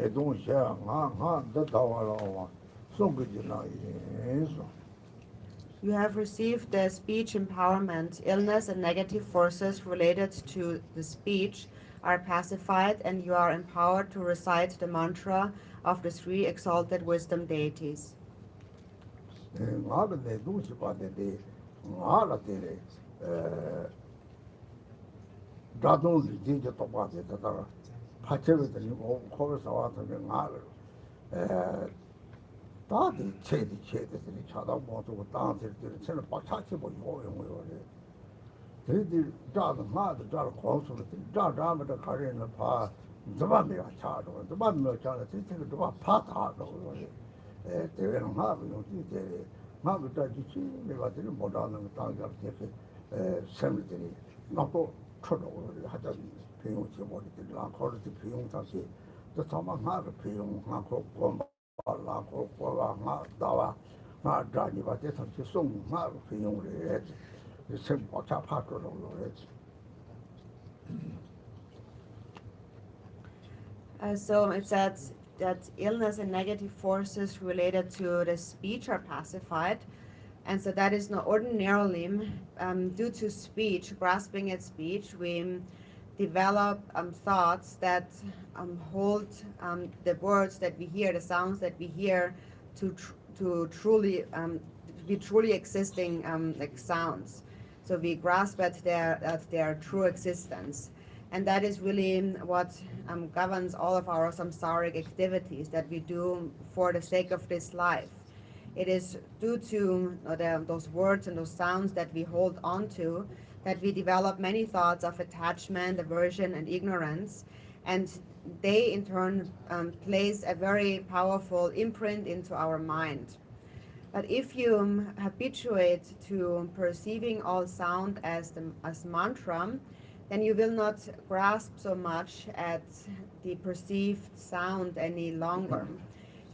You have received the speech empowerment. Illness and negative forces related to the speech are pacified, and you are empowered to recite the mantra of the three exalted wisdom deities. 다들 체들이 쳐다보고 땅들이 저는 박차치 보고 요요래. 들들 자도 마도 자로 고소를 자자마다 가려는 봐. 저만이야 차도. 저만이야 차도 진짜 저 파다도. 대회는 하고 요지대 마도 자지치 내가 들이 못하는 땅들 때에 샘들이 나도 쳐도 하자 비용치 못들 나 거르지 비용 다시 또 정말 하고 비용 하고 So it says that illness and negative forces related to the speech are pacified. And so that is not ordinarily, due to speech, grasping at speech, we develop thoughts that hold the words that we hear, the sounds that we hear, to truly be truly existing like sounds. So we grasp at their true existence, and that is really what governs all of our samsaric activities that we do for the sake of this life. It is due to those words and those sounds that we hold on to that we develop many thoughts of attachment, aversion, and ignorance, and they in turn place a very powerful imprint into our mind. But if you habituate to perceiving all sound as mantra, then you will not grasp so much at the perceived sound any longer.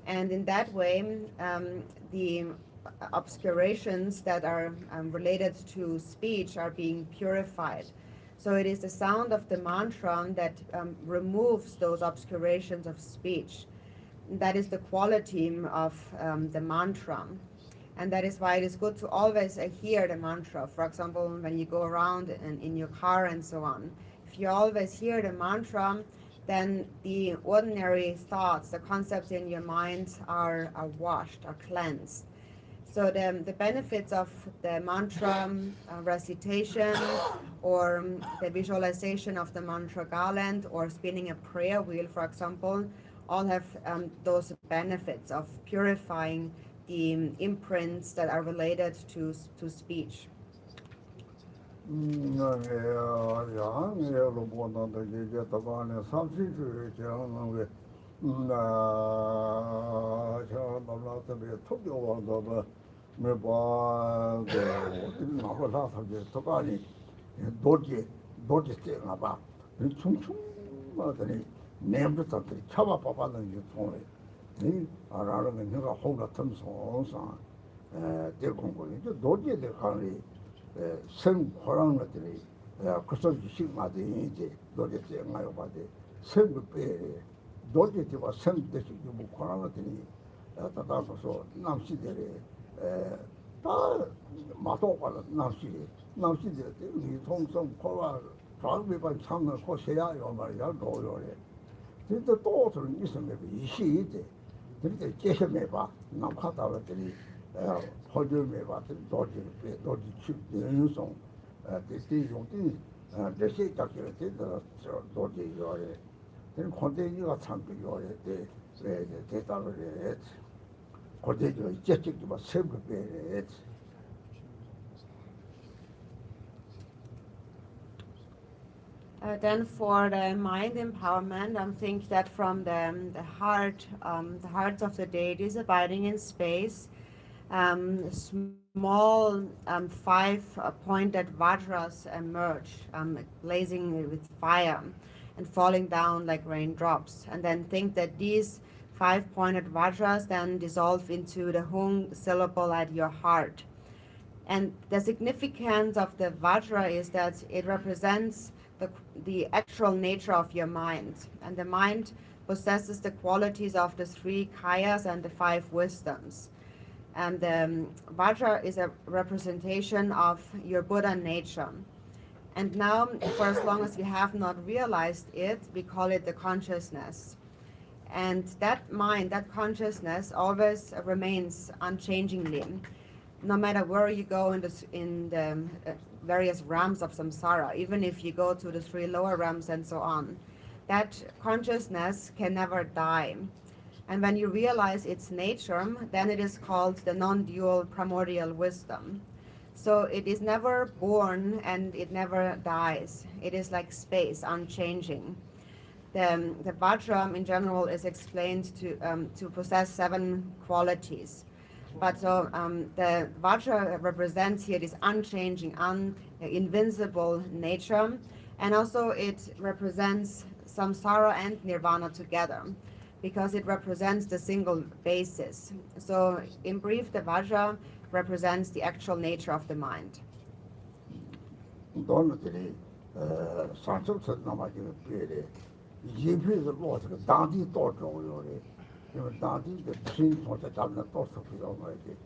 And in that way, the obscurations that are related to speech are being purified. So it is the sound of the mantra that removes those obscurations of speech. That is the quality of the mantra. And that is why it is good to always hear the mantra. For example, when you go around in your car and so on. If you always hear the mantra, then the ordinary thoughts, the concepts in your mind are washed, are cleansed. So the benefits of the mantra recitation, or the visualization of the mantra garland, or spinning a prayer wheel, for example, all have those benefits of purifying the imprints that are related to speech. 고대죠 제책도 막 세고 빼. Then for the mind empowerment, I think that from the hearts of the deities abiding in space, small 5-pointed vajras emerge, blazing with fire and falling down like raindrops. And then think that these 5-pointed vajras then dissolve into the Khyung syllable at your heart. And the significance of the vajra is that it represents the actual nature of your mind. And the mind possesses the qualities of the 3 kayas and the 5 wisdoms. And the vajra is a representation of your Buddha nature. And now, for as long as we have not realized it, we call it the consciousness. And that mind, that consciousness, always remains unchangingly, no matter where you go in the various realms of samsara, even if you go to the 3 lower realms and so on. That consciousness can never die. And when you realize its nature, then it is called the non-dual primordial wisdom. So it is never born and it never dies. It is like space, unchanging. The Vajra in general is explained to possess 7 qualities. But so the Vajra represents here this unchanging, invincible nature, and also it represents samsara and nirvana together, because it represents the single basis. So in brief, the Vajra represents the actual nature of the mind. 돈들이 산속서 남아지고 빼래. 예비를 놓아서 당디 또 줘요래. 이거 당디의 신소자 잡는 또 속이요 말이지.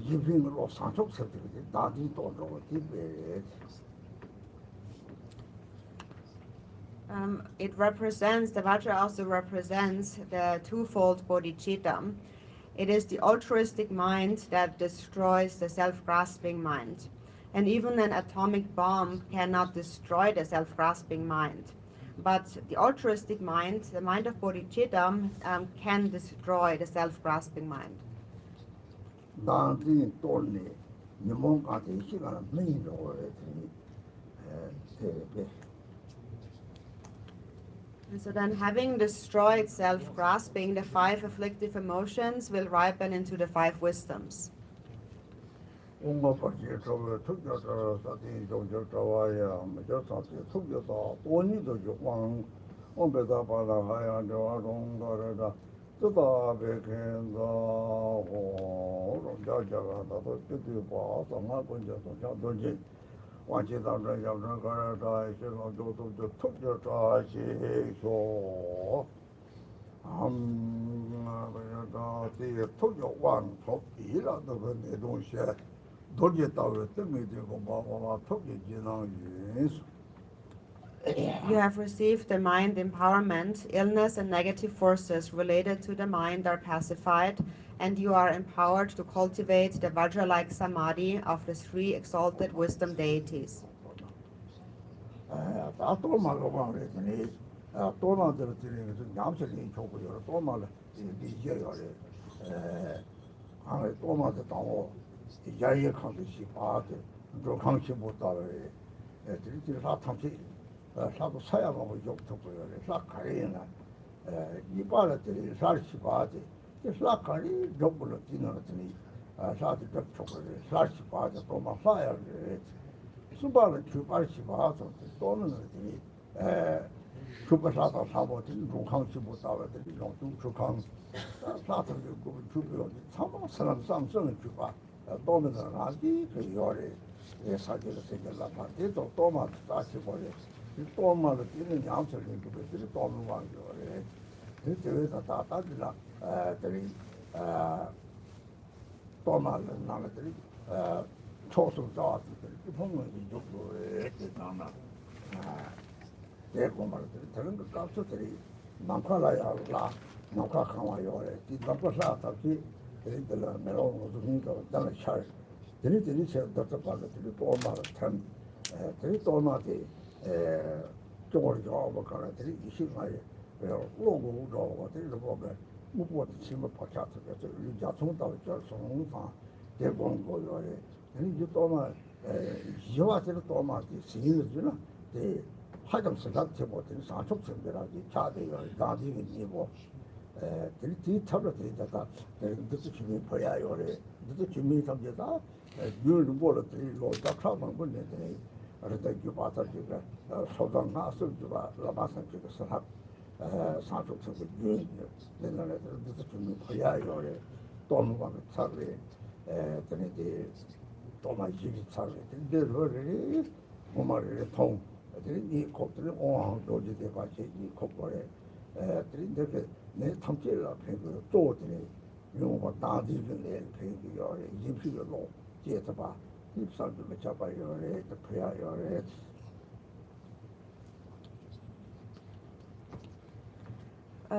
예비로 산속서들이 당디 또 줘고 뒤에. It represents, the Vajra also represents the twofold bodhicitta. It is the altruistic mind that destroys the self-grasping mind. And even an atomic bomb cannot destroy the self-grasping mind. But the altruistic mind, the mind of bodhicitta, can destroy the self-grasping mind. 당디 돈이 니몽한테 시간을 매일 오래 And so then, having destroyed self-grasping, the 5 afflictive emotions will ripen into the 5 wisdoms. You have received the mind empowerment. Illness and negative forces related to the mind are pacified, and you are empowered to cultivate the Vajra-like samadhi of the 3 exalted wisdom deities. 我的什么跑下去的，这人家从到这从上，在广告要的，人就到嘛，以往这个到嘛的生日去了，对，还能是他听我的上出去的了，就家里要当地的地方，这差不多这个，这是居民朋友要的，这是居民上的啥，有人过了这老家看门不能的，这就把他这个首长拿手就把老马上这个是他。上出这个云，那这居民朋友要的，到我们往这里，这里的到嘛一里这里，这罗人我们人通，这里你考这里往多的地方去，你考过来，这里那个那他们这了平时做的，用我当地人来平时要的，一批个老接着吧，你上这个加班要的，这朋友要的。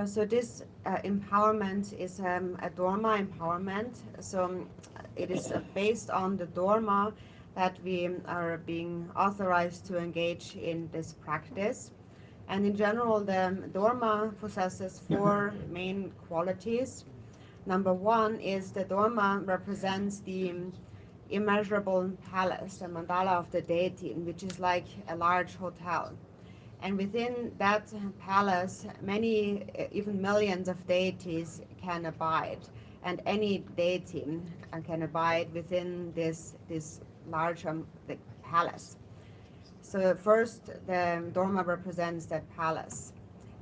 So this empowerment is a Dharma empowerment. So it is based on the Dharma that we are being authorized to engage in this practice. And in general, the Dharma possesses four main qualities. Number one is the Dharma represents the immeasurable palace, the mandala of the deity, which is like a large hotel. And within that palace, many, even millions of deities can abide. And any deity can abide within this large palace. So first, the Dharma represents that palace.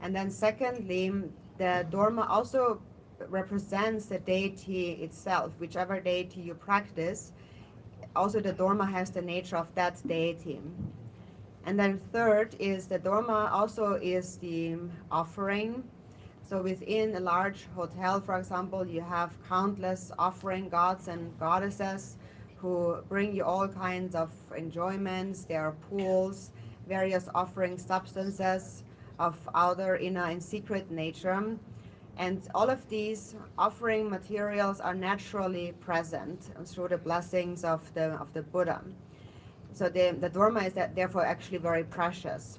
And then secondly, the Dharma also represents the deity itself, whichever deity you practice. Also, the Dharma has the nature of that deity. And then third is the Dharma also is the offering. So within a large hotel, for example, you have countless offering gods and goddesses who bring you all kinds of enjoyments. There are pools, various offering substances of outer, inner, and secret nature. And all of these offering materials are naturally present through the blessings of the Buddha. So the Dharma is therefore actually very precious.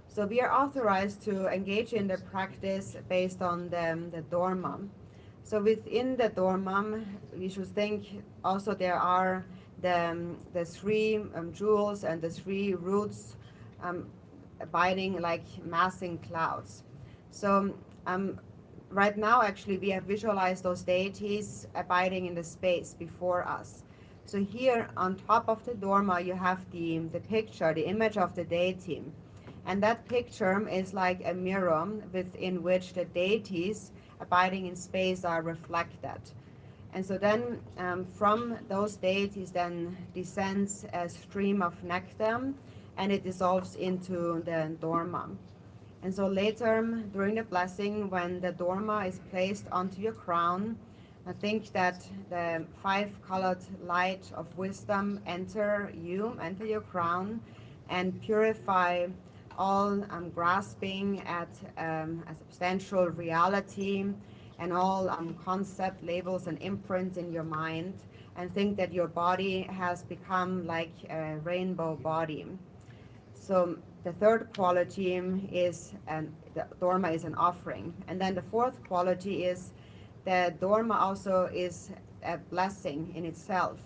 So we are authorized to engage in the practice based on the Dharma. So within the Dharma, we should think also there are the three jewels and the three roots abiding like massing clouds. So right now, actually, we have visualized those deities abiding in the space before us. So here on top of the Dharma, you have the picture, the image of the deity. And that picture is like a mirror within which the deities abiding in space are reflected. And so then from those deities then descends a stream of nectar and it dissolves into the Dharma. And so later during the blessing, when the Dharma is placed onto your crown, I think that the five-colored light of wisdom enter your crown and purify all grasping at a substantial reality and all concept labels and imprints in your mind, and think that your body has become like a rainbow body. So the third quality is, the Dharma is an offering. And then the fourth quality is the Dharma also is a blessing in itself.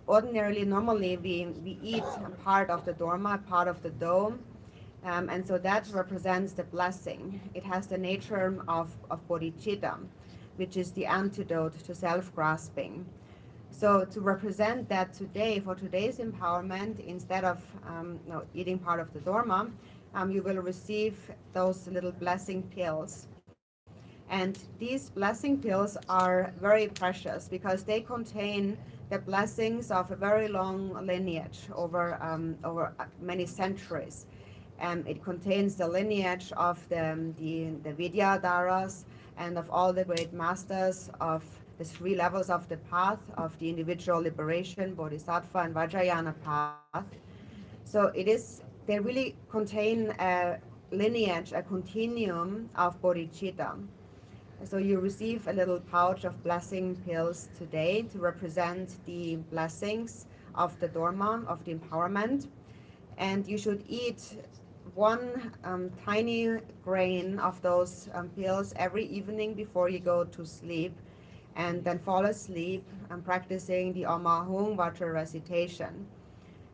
Ordinarily, normally, we eat part of the Dharma, part of the dough, and so that represents the blessing. It has the nature of bodhicitta, which is the antidote to self-grasping. So to represent that today, for today's empowerment, instead of eating part of the Dharma, you will receive those little blessing pills. And these blessing pills are very precious because they contain the blessings of a very long lineage over many centuries. It contains the lineage of the Vidyadharas and of all the great masters of the three levels of the path of the individual liberation, Bodhisattva and Vajrayana path. So they really contain a lineage, a continuum of bodhicitta. So you receive a little pouch of blessing pills today to represent the blessings of the Dharma, of the empowerment. And you should eat one tiny grain of those pills every evening before you go to sleep, and then fall asleep practicing the Omahung Vajra recitation.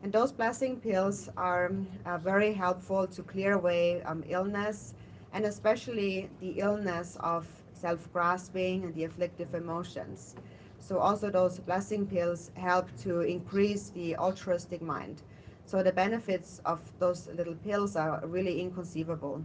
And those blessing pills are very helpful to clear away illness, and especially the illness of self-grasping and the afflictive emotions. So also those blessing pills help to increase the altruistic mind. So the benefits of those little pills are really inconceivable.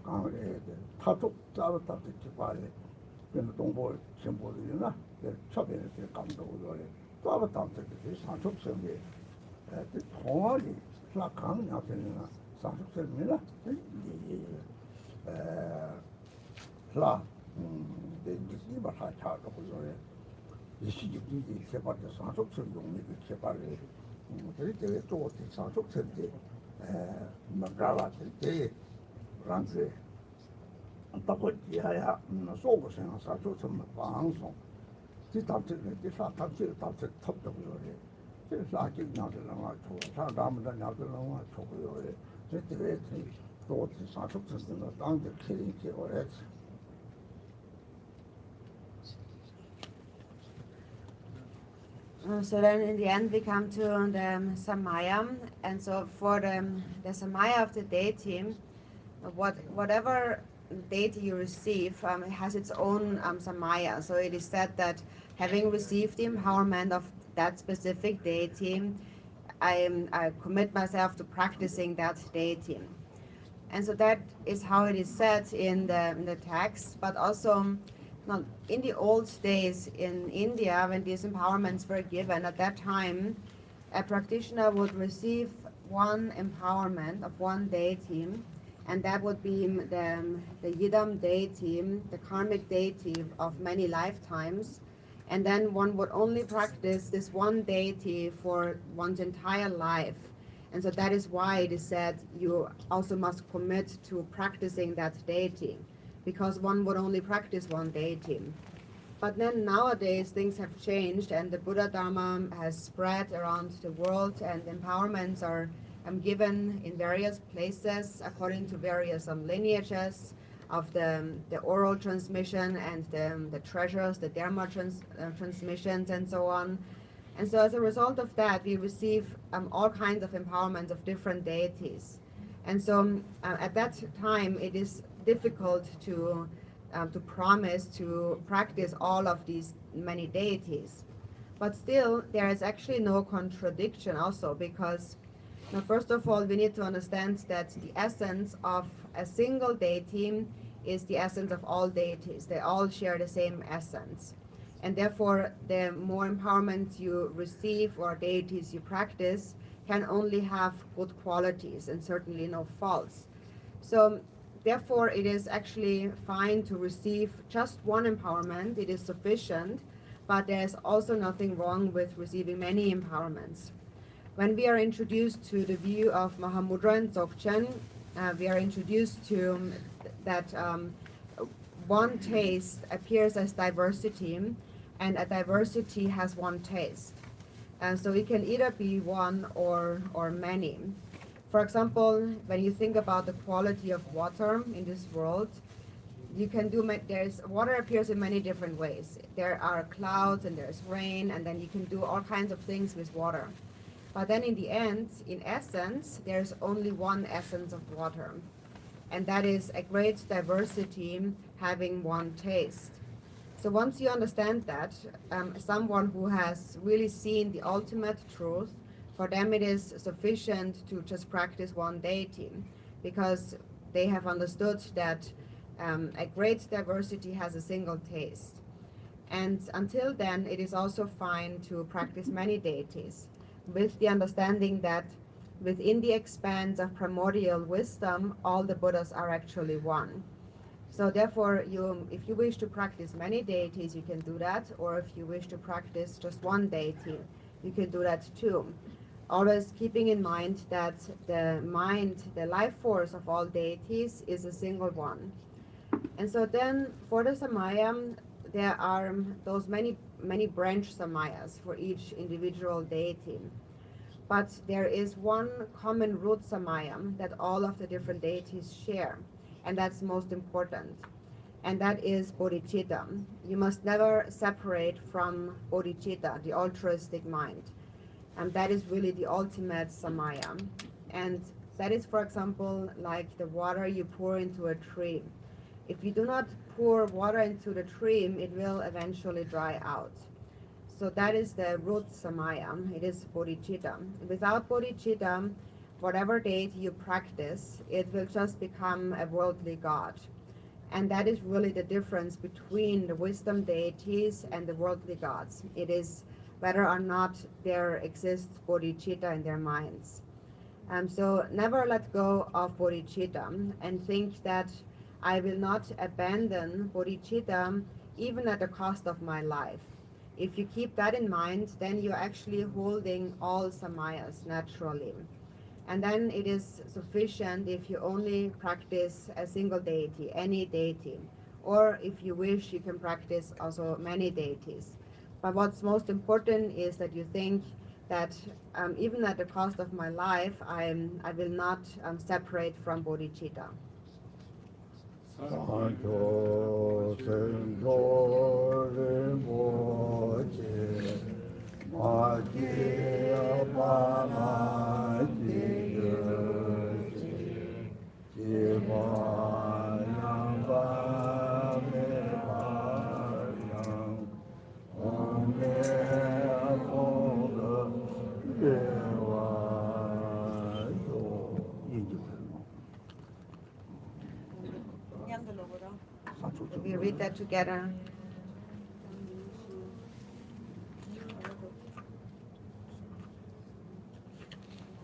강에 타독 잡았다 기발에 그 동보 전보들이나 처음에 감독을 잡았다 그 상속성에 통화리 라 강냐들이나 상속성이나 라 이제 하차도 그거에 시집이 개발돼서 상속성 용역이 개발을 그때 또 상속성이 막가라들 때 란스 안타고지야 속고생 상속성 방송 지답들은 지사답들 답들 탑도 그거에 그래서 아직 나들랑아 저 사람들 나들랑아 저거에 그때 또 상속성은 당대 클릭이 오래지 So then in the end we come to the Samaya, and so for the Samaya of the deity, whatever deity you receive it has its own Samaya. So it is said that having received the empowerment of that specific deity, I commit myself to practicing that deity. And so that is how it is said in the text, but also now, in the old days in India, when these empowerments were given, at that time, a practitioner would receive one empowerment of one deity, and that would be the Yidam deity, the karmic deity of many lifetimes. And then one would only practice this one deity for one's entire life. And so that is why it is said you also must commit to practicing that deity, because one would only practice one deity. But then nowadays things have changed, and the Buddha Dharma has spread around the world, and empowerments are given in various places according to various lineages of the oral transmission and the treasures, the Dharma transmissions, and so on. And so as a result of that, we receive all kinds of empowerments of different deities. And so at that time, it is difficult to promise to practice all of these many deities. But still, there is actually no contradiction also, because now, first of all, we need to understand that the essence of a single deity is the essence of all deities. They all share the same essence. And therefore, the more empowerment you receive or deities you practice can only have good qualities and certainly no faults. So therefore, it is actually fine to receive just one empowerment. It is sufficient, but there's also nothing wrong with receiving many empowerments. When we are introduced to the view of Mahamudra and Dzogchen, we are introduced to that one taste appears as diversity, and a diversity has one taste. And so it can either be one or many. For example, when you think about the quality of water in this world, you can do, water appears in many different ways. There are clouds and there's rain, and then you can do all kinds of things with water. But then in the end, in essence, there's only one essence of water. And that is a great diversity having one taste. So once you understand that, someone who has really seen the ultimate truth, for them it is sufficient to just practice one deity, because they have understood that a great diversity has a single taste. And until then, it is also fine to practice many deities, with the understanding that within the expanse of primordial wisdom, all the Buddhas are actually one. So therefore, if you wish to practice many deities, you can do that, or if you wish to practice just one deity, you can do that too. Always keeping in mind that the mind, the life force of all deities is a single one. And so then for the Samaya, there are those many branch Samayas for each individual deity. But there is one common root Samaya that all of the different deities share, and that's most important. And that is bodhicitta. You must never separate from bodhicitta, the altruistic mind. And that is really the ultimate Samaya. And that is, for example, like the water you pour into a tree. If you do not pour water into the tree, it will eventually dry out. So that is the root Samaya. It is bodhicitta. Without bodhicitta, whatever deity you practice, it will just become a worldly god. And that is really the difference between the wisdom deities and the worldly gods. It is whether or not there exists bodhicitta in their minds. So never let go of bodhicitta and think that I will not abandon bodhicitta even at the cost of my life. If you keep that in mind, then you're actually holding all samayas naturally. And then it is sufficient if you only practice a single deity, any deity. Or if you wish, you can practice also many deities. But what's most important is that you think that even at the cost of my life, I will not separate from bodhicitta. Sancho Sencho Rinpoche Maji Abama Jigerche Jiva Yamba Mebayang Ome Aponga Dewa Yo We read that together.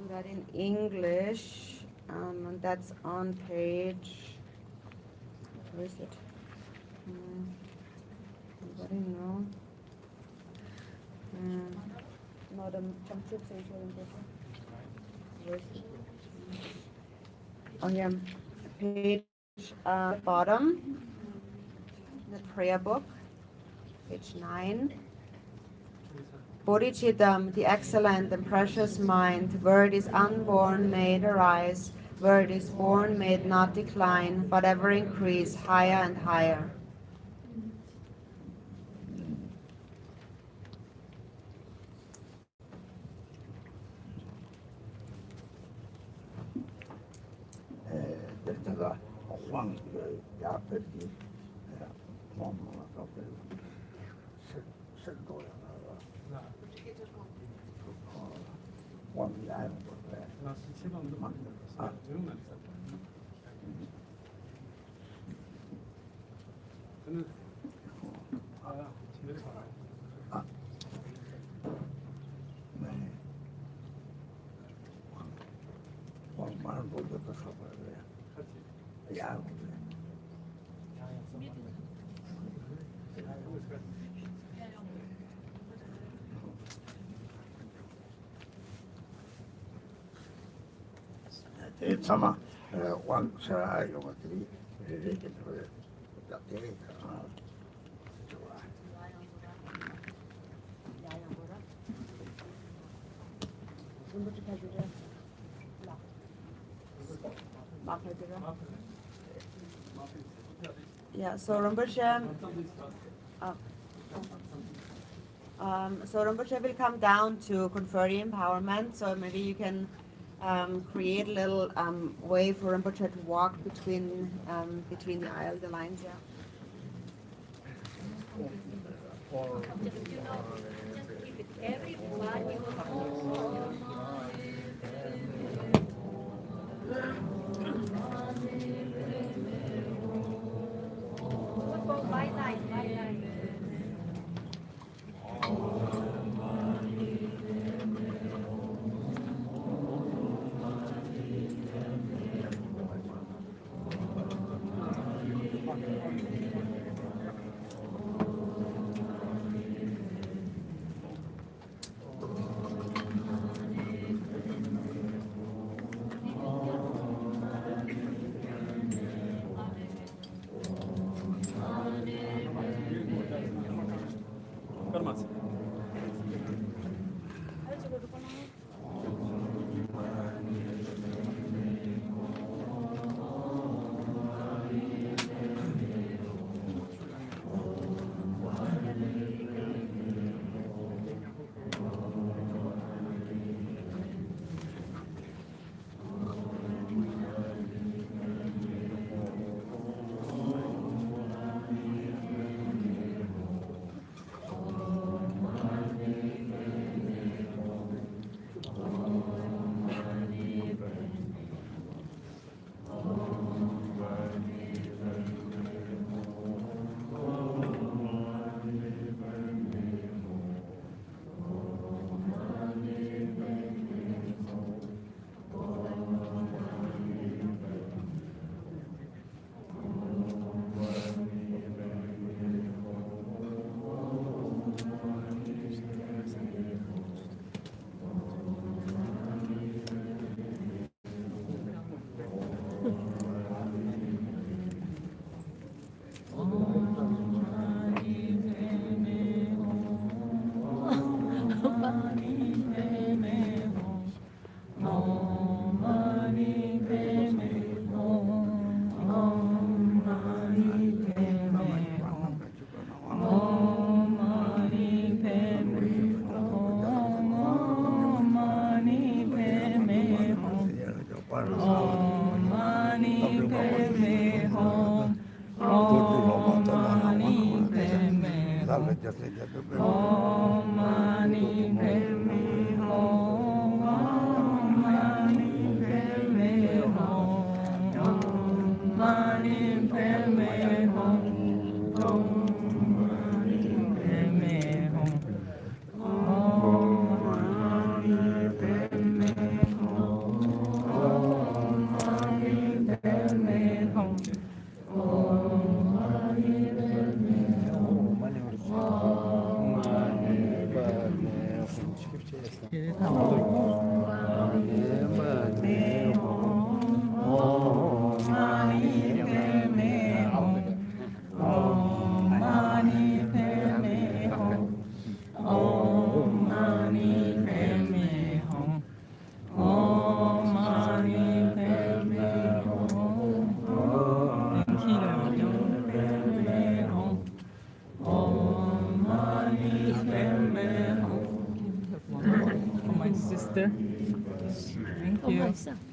That in English, and that's on page. Where is it? Anybody know? No, the Changchuk Central Rinpoche. Where is it? Oh yeah, page bottom. The prayer book, page 9. Bodhicitta, the excellent and precious mind, where it is unborn, may it arise, where it is born, may it not decline, but ever increase higher and higher. 제가 왕 야패기 몸만 갖고 설도야 왕이 아는 건데 나 수치방도 만들었어. 정말 있었다. 저는 집에서 왕만 보고도 사버려요. 야, sama 왕사 이런 것들이 이렇게 들어요. 그때 좋아. Yeah, so Rinpoche, Rinpoche will come down to confer the empowerment. So maybe you can create a little way for Rinpoche to walk between the aisle, the lines. Yeah. Just keep it everybody by line. For my sister. Thank you.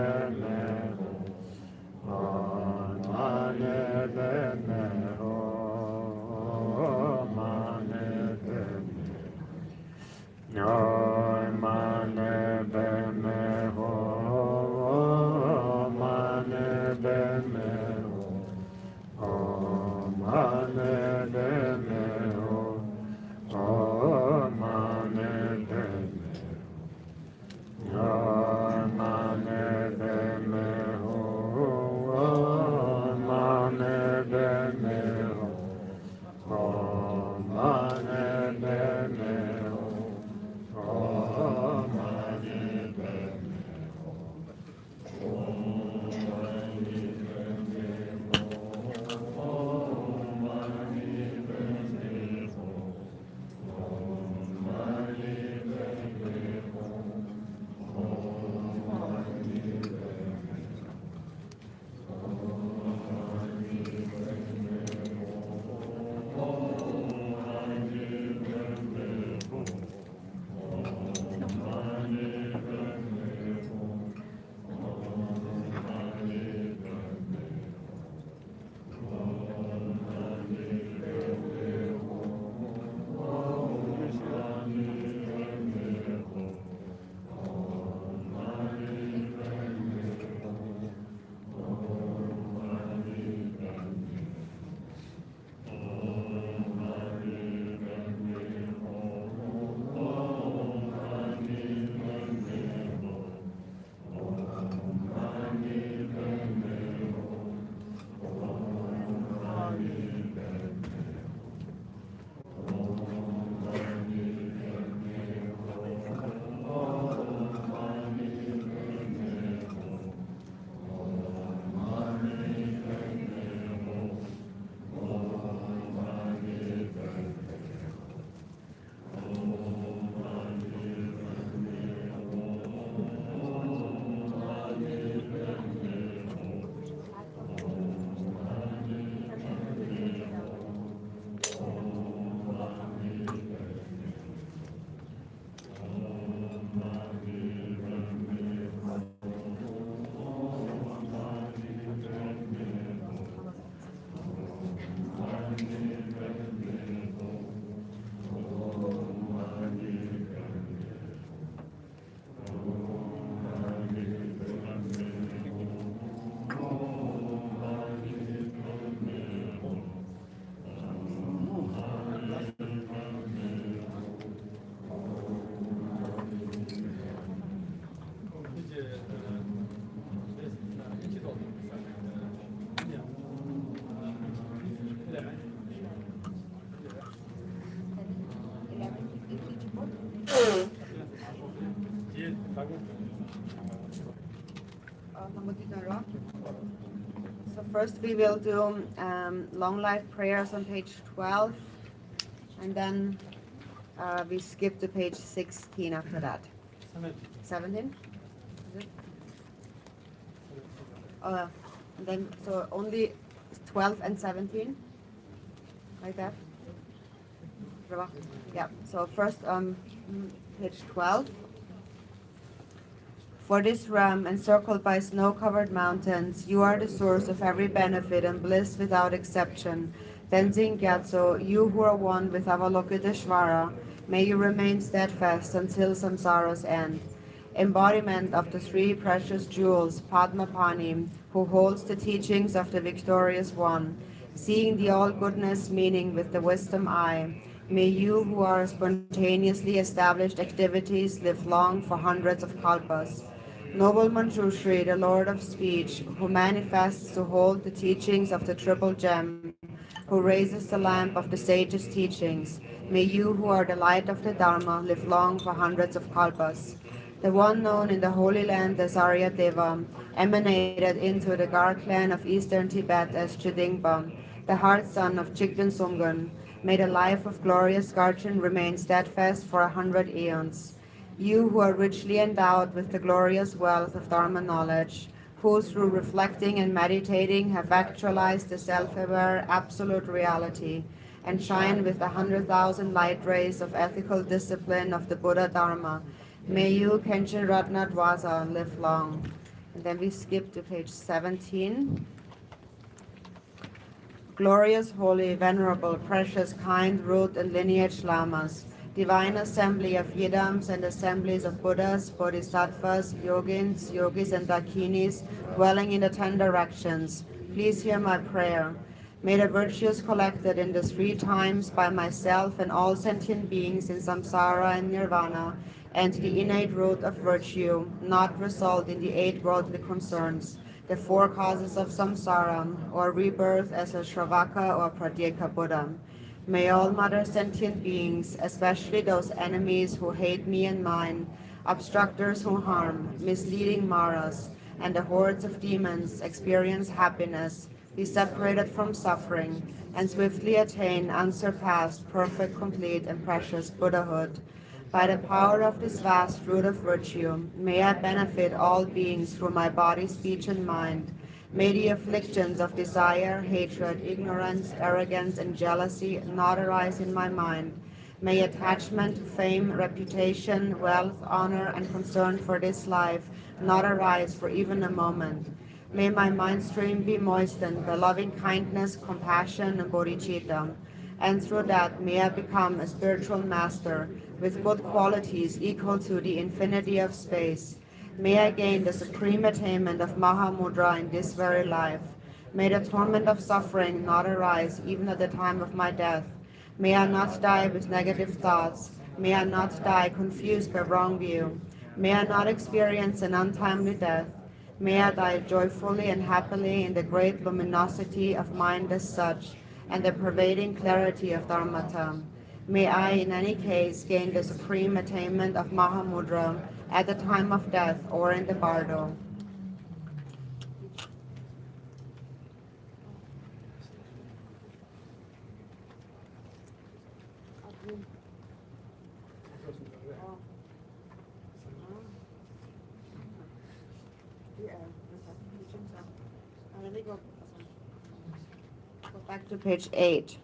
Amen. So first we will do long life prayers on page 12, and then we skip to page 16 after that. 17? Is it? And then so only 12 and 17, like that. Yeah. So first page 12. For this realm, encircled by snow-covered mountains, you are the source of every benefit and bliss without exception. Tenzin Gyatso, you who are one with Avalokiteshvara, may you remain steadfast until samsara's end. Embodiment of the three precious jewels, Padmapani, who holds the teachings of the victorious one, seeing the all-goodness meaning with the wisdom eye, may you who are spontaneously established activities live long for hundreds of kalpas. Noble Manjushri, the Lord of Speech, who manifests to hold the teachings of the Triple Gem, who raises the lamp of the sage's teachings, may you who are the light of the Dharma live long for hundreds of kalpas. The one known in the Holy Land as Arya Deva, emanated into the Gar clan of eastern Tibet as Chidingpa, the heart son of Chigden Sungun, may the life of glorious Garchen remain steadfast for 100 eons. You who are richly endowed with the glorious wealth of Dharma knowledge, who through reflecting and meditating have actualized the self-aware absolute reality, and shine with the 100,000 light rays of ethical discipline of the Buddha Dharma, may you, Kenshin Ratnadwaza, live long. And then we skip to page 17. Glorious, holy, venerable, precious, kind, root, and lineage lamas, divine assembly of yidams and assemblies of Buddhas, Bodhisattvas, yogis, and dakinis, dwelling in the 10 directions, please hear my prayer. May the virtues collected in the 3 times by myself and all sentient beings in samsara and nirvana, and the innate root of virtue, not result in the 8 worldly concerns, the 4 causes of samsara, or rebirth as a Shravaka or Pratyeka Buddha. May all mother sentient beings, especially those enemies who hate me and mine, obstructors who harm, misleading Maras, and the hordes of demons experience happiness, be separated from suffering, and swiftly attain unsurpassed, perfect, complete, and precious Buddhahood. By the power of this vast root of virtue, may I benefit all beings through my body, speech, and mind. May the afflictions of desire, hatred, ignorance, arrogance, and jealousy not arise in my mind. May attachment, fame, reputation, wealth, honor, and concern for this life not arise for even a moment. May my mind stream be moistened by loving kindness, compassion, and bodhicitta, and through that may I become a spiritual master with good qualities equal to the infinity of space. May I gain the supreme attainment of Mahamudra in this very life. May the torment of suffering not arise even at the time of my death. May I not die with negative thoughts. May I not die confused by wrong view. May I not experience an untimely death. May I die joyfully and happily in the great luminosity of mind as such, and the pervading clarity of Dharmata. May I, in any case, gain the supreme attainment of Mahamudra at the time of death or in the bardo. Let me go back to page 8.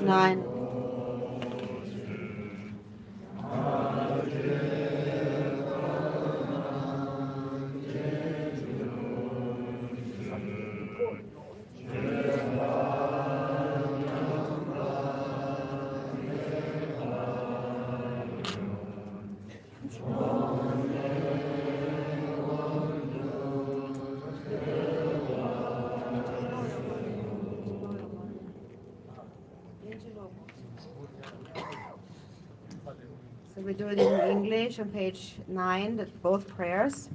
9. So we do it in English on page 9, both prayers.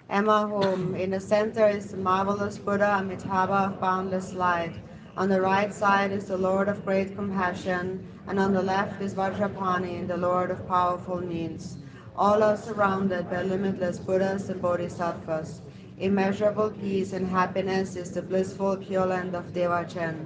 Emma home. In the center is the marvelous Buddha Amitabha of boundless light. On the right side is the Lord of great compassion, and on the left is Vajrapani, the Lord of powerful means. All are surrounded by limitless Buddhas and Bodhisattvas. Immeasurable peace and happiness is the blissful pure land of Devachen.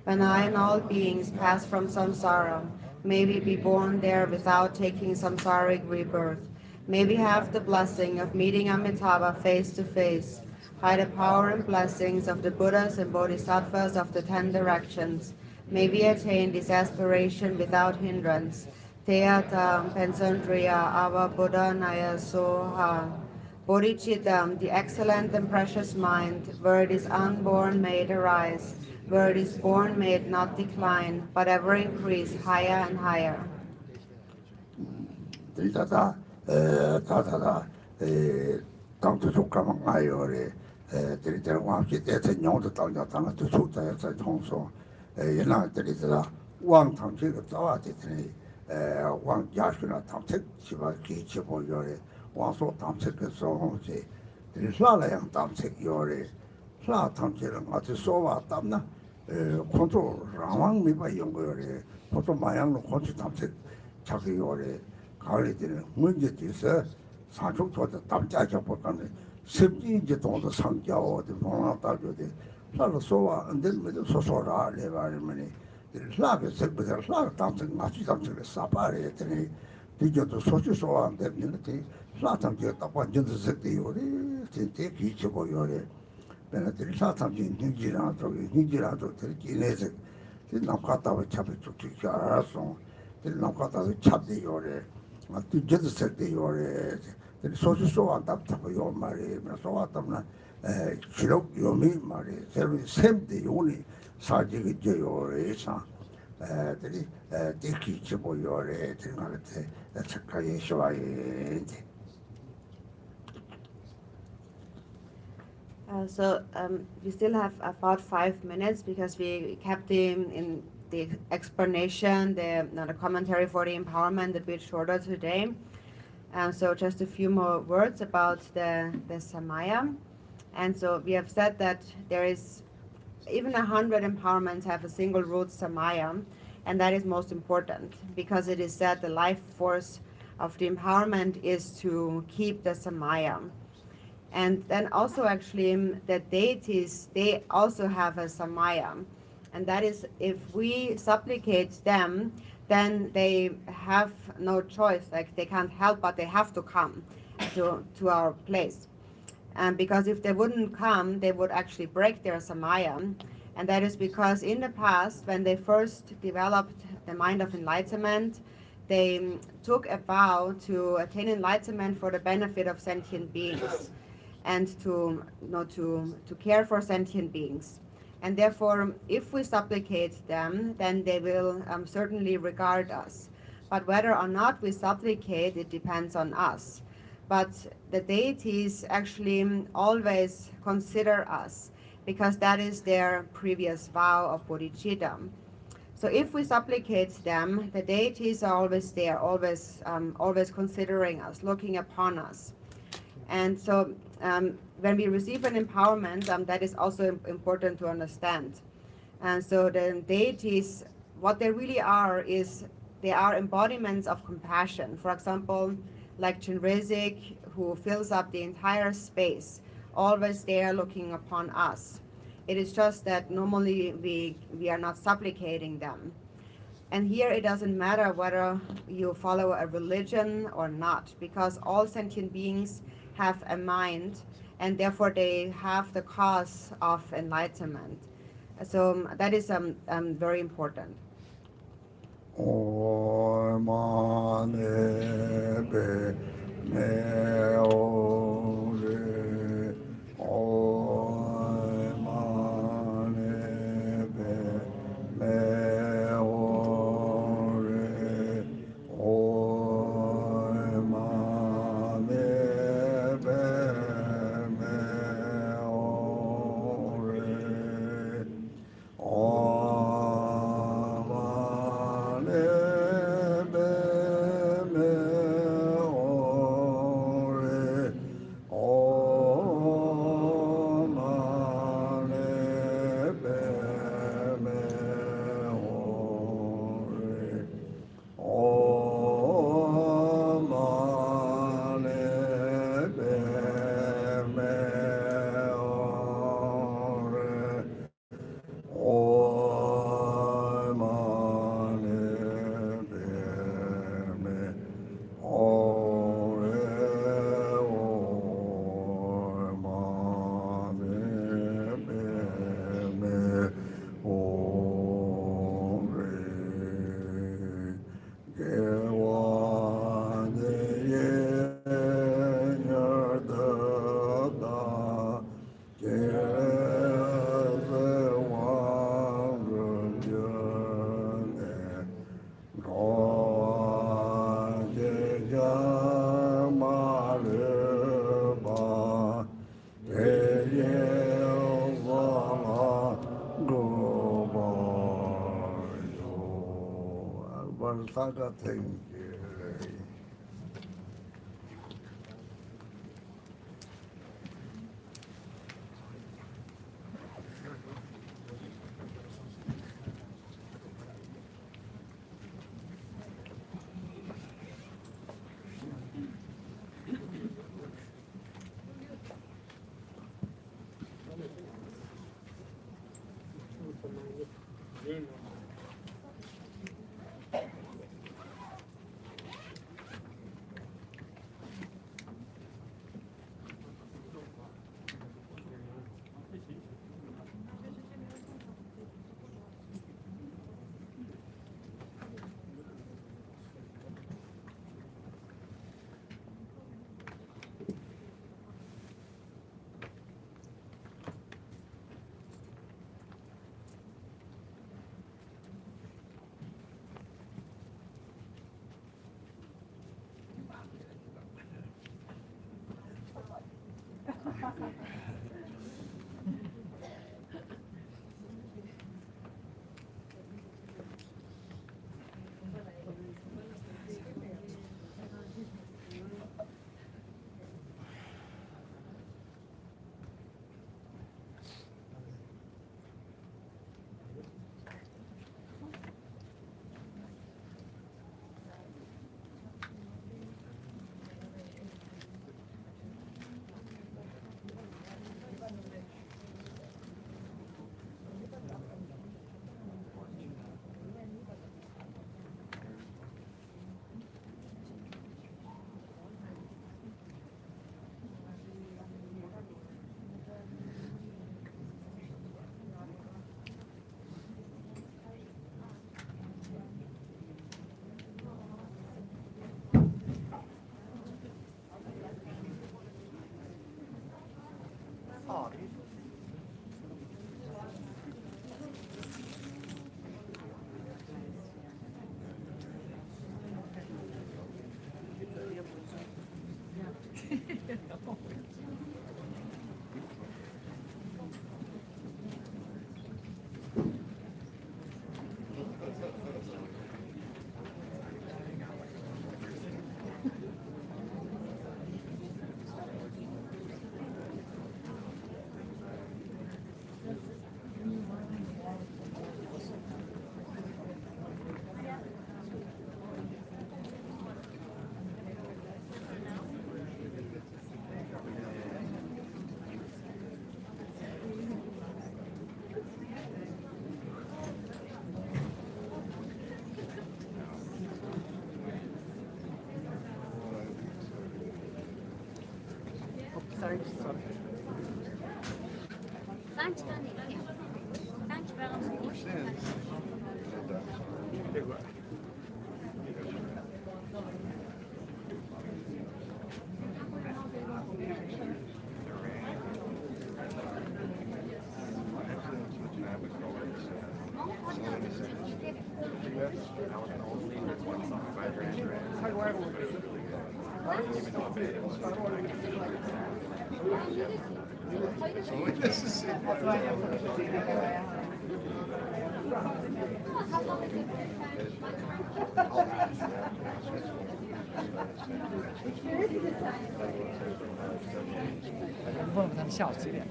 When I and all beings pass from samsara, may we be born there without taking samsaric rebirth. May we have the blessing of meeting Amitabha face to face. By the power and blessings of the Buddhas and Bodhisattvas of the 10 directions, may we attain this aspiration without hindrance. Theata Pensandriya Ava Buddha Naya Soha. Bodhicitta, the excellent and precious mind, where it is unborn may it arise, where it is born may it not decline, but ever increase higher and higher. 당도 속가만 가요래 들이들 왕기 대선 용도 당자 당도 속자에서 통소 연락 들이들 왕 당직을 잡아지더니 왕 야수나 당책 지바기 지보요래 왕소 당책에서 홍지 들이sla라양 당책 요래 라 당책은 아주 소와 담나 콘토 라왕 미바 연거요래 콘토 마양로 콘토 당책 자기 요래 가을에 되는 문제 뒤에서 사족 조도 담자자 보다는 습지 이제 동도 상자오도 봉합다고데 살로 소와 안들면도 소소라 레바르머니 라게 습부터 라 담적 맞지 담적 사바레 되니 디저도 소치 소와 안들면데 라탐게 답반전도 색대요리 진짜 기치고 요리 베나들이 사탐지 인지라도 들기내서 남가다고 잡을 줄 알았어 남가다고 잡대 요리 아주 저도 색대요리 소수소와 답답하고 요 말이 소와답나 기록 요미 말이 새로 샘대 요니 사직이 저요래서 들이 대기 지보요래 들어가는데 착하게 쇼아이. So we still have about 5 minutes because we kept in the explanation, the commentary for the empowerment a bit shorter today. So just a few more words about the Samaya. And so we have said that there is even 100 empowerments have a single root Samaya, and that is most important because it is said the life force of the empowerment is to keep the Samaya. And then also actually the deities, they also have a Samaya. And that is if we supplicate them, then they have no choice, like they can't help but they have to come to our place. Because if they wouldn't come, they would actually break their Samaya. And that is because in the past, when they first developed the mind of enlightenment, they took a vow to attain enlightenment for the benefit of sentient beings and to care for sentient beings. And therefore, if we supplicate them, then they will certainly regard us. But whether or not we supplicate, it depends on us. But the deities actually always consider us because that is their previous vow of bodhicitta. So if we supplicate them, the deities are always there, always considering us, looking upon us. And so when we receive an empowerment, that is also important to understand. And so the deities, what they really are is they are embodiments of compassion. For example, like Chinrizik, who fills up the entire space, always there looking upon us. It is just that normally we are not supplicating them. And here it doesn't matter whether you follow a religion or not, because all sentient beings have a mind, and therefore they have the cause of enlightenment. So that is very important. Thanks very much. 问问他们下午几点。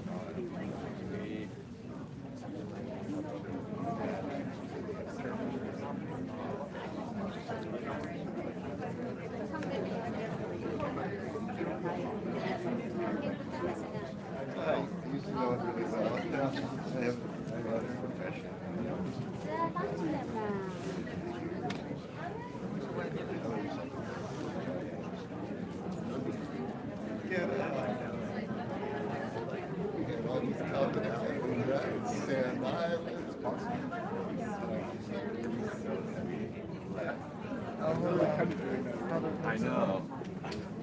I used to know it really well. I have another profession. Get all these confidence and regrets and violence. I know.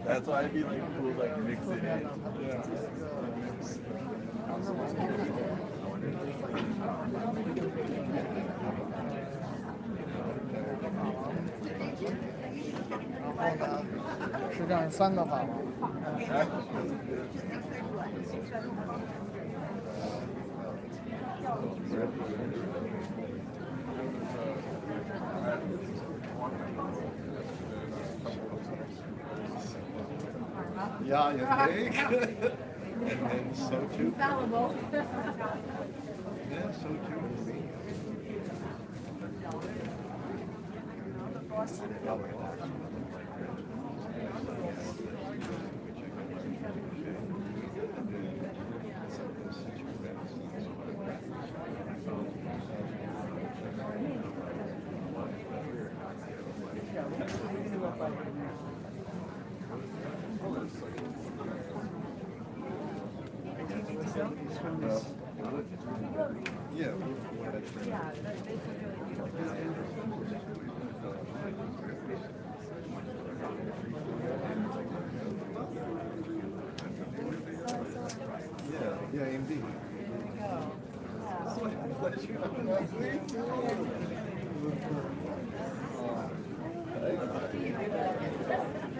That's why I'd be like cool, like mix it in. Yeah. 是这样3个法吗？ Yeah, you think? And then so too. Fallible. Yeah, so too. Yeah. Yeah, indeed.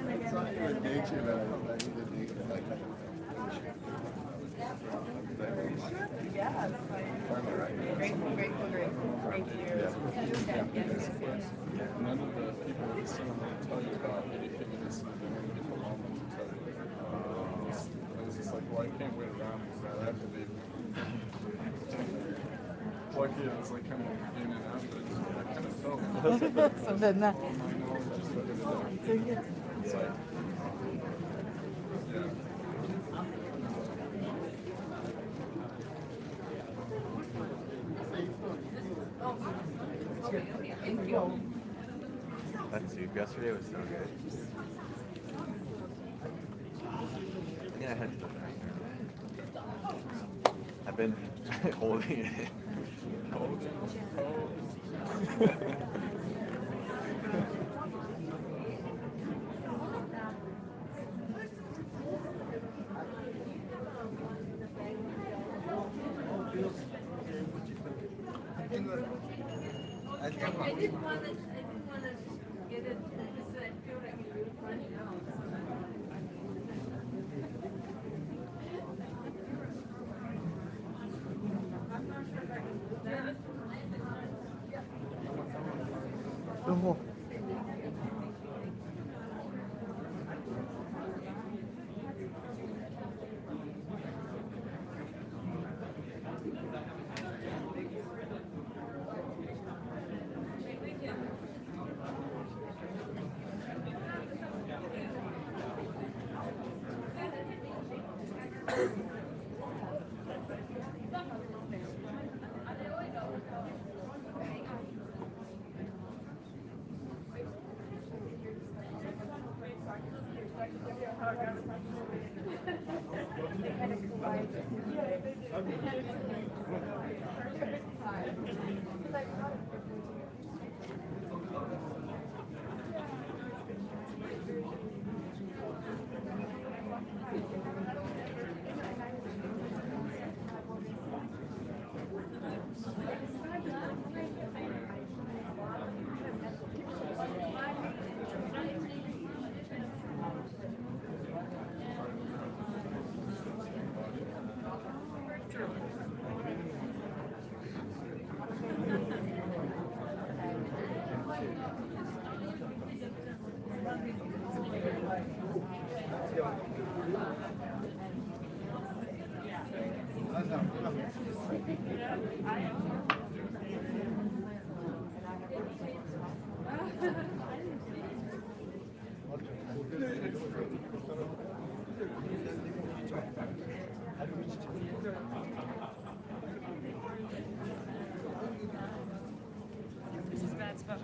It's not even nature that I need to dig like Yes. Great. Thank you. None of the people in the scene will tell you about anything in this event if a mom wants to tell you. It's just like, well, I can't wait around because I have to leave. Lucky I was like kind of in and out, but I kind of felt so then that. all my knowledge just like it's like, yeah. That soup yesterday was so good. I think I had to. I've been holding it. I didn't want to get it because I feel like it was running out. I'm not sure if I can do that. 然后。 I This is bad stuff.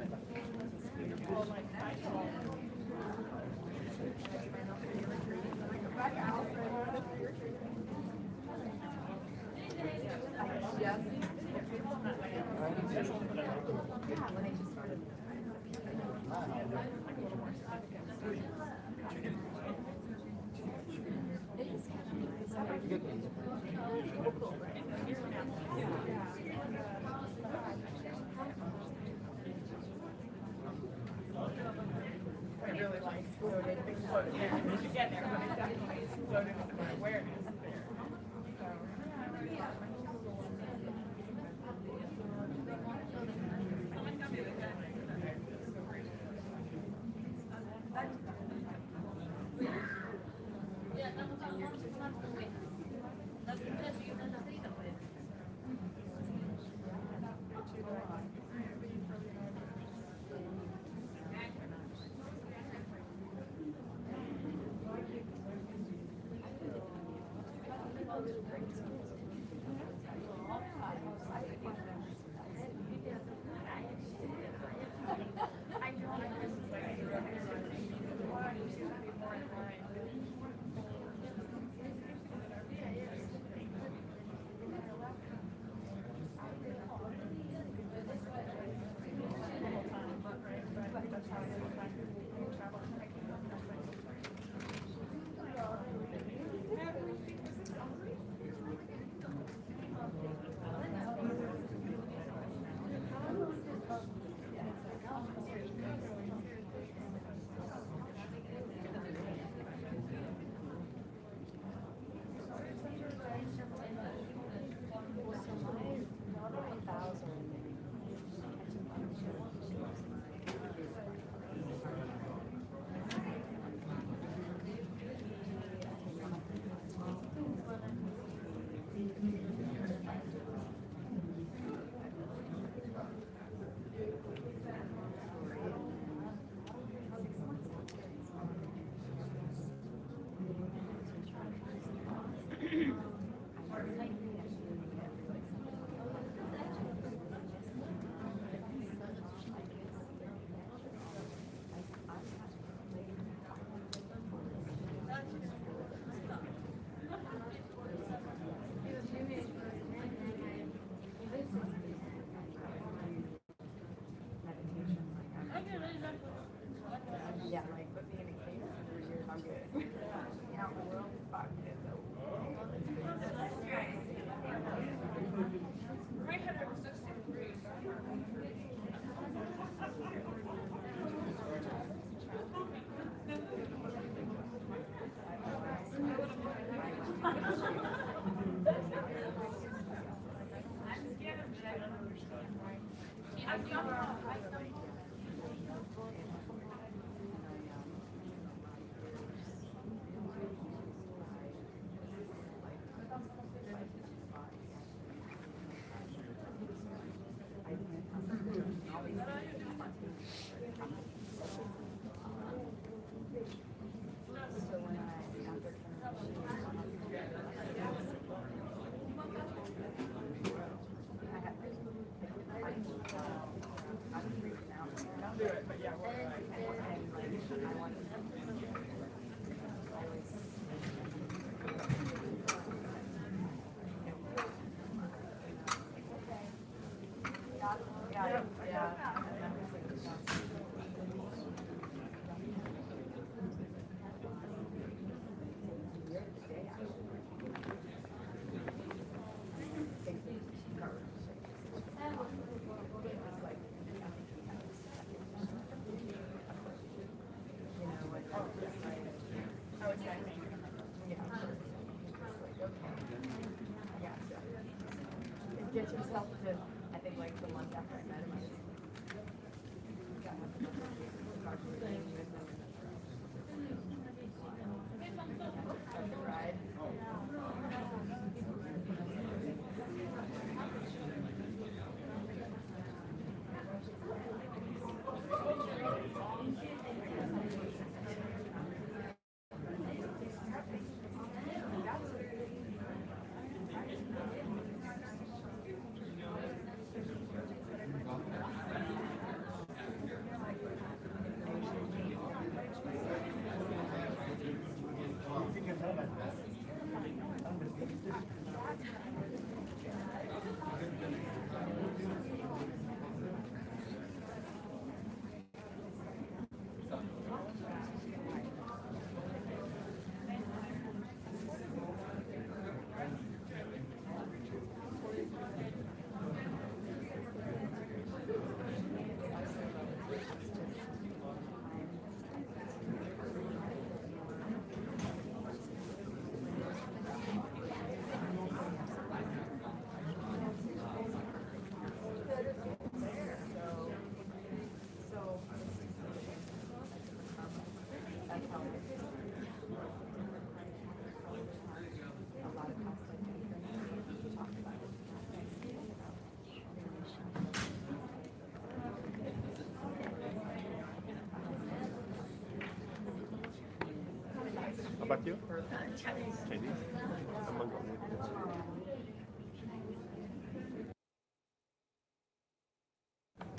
I really like exploded to get there, but it definitely exploded with my awareness there. Yeah, like put me in a case for 3 years, I'm good. Out in the world, fuck it. Get yourself to, I think, like the month after I met him, I just ride. How about you? Chinese.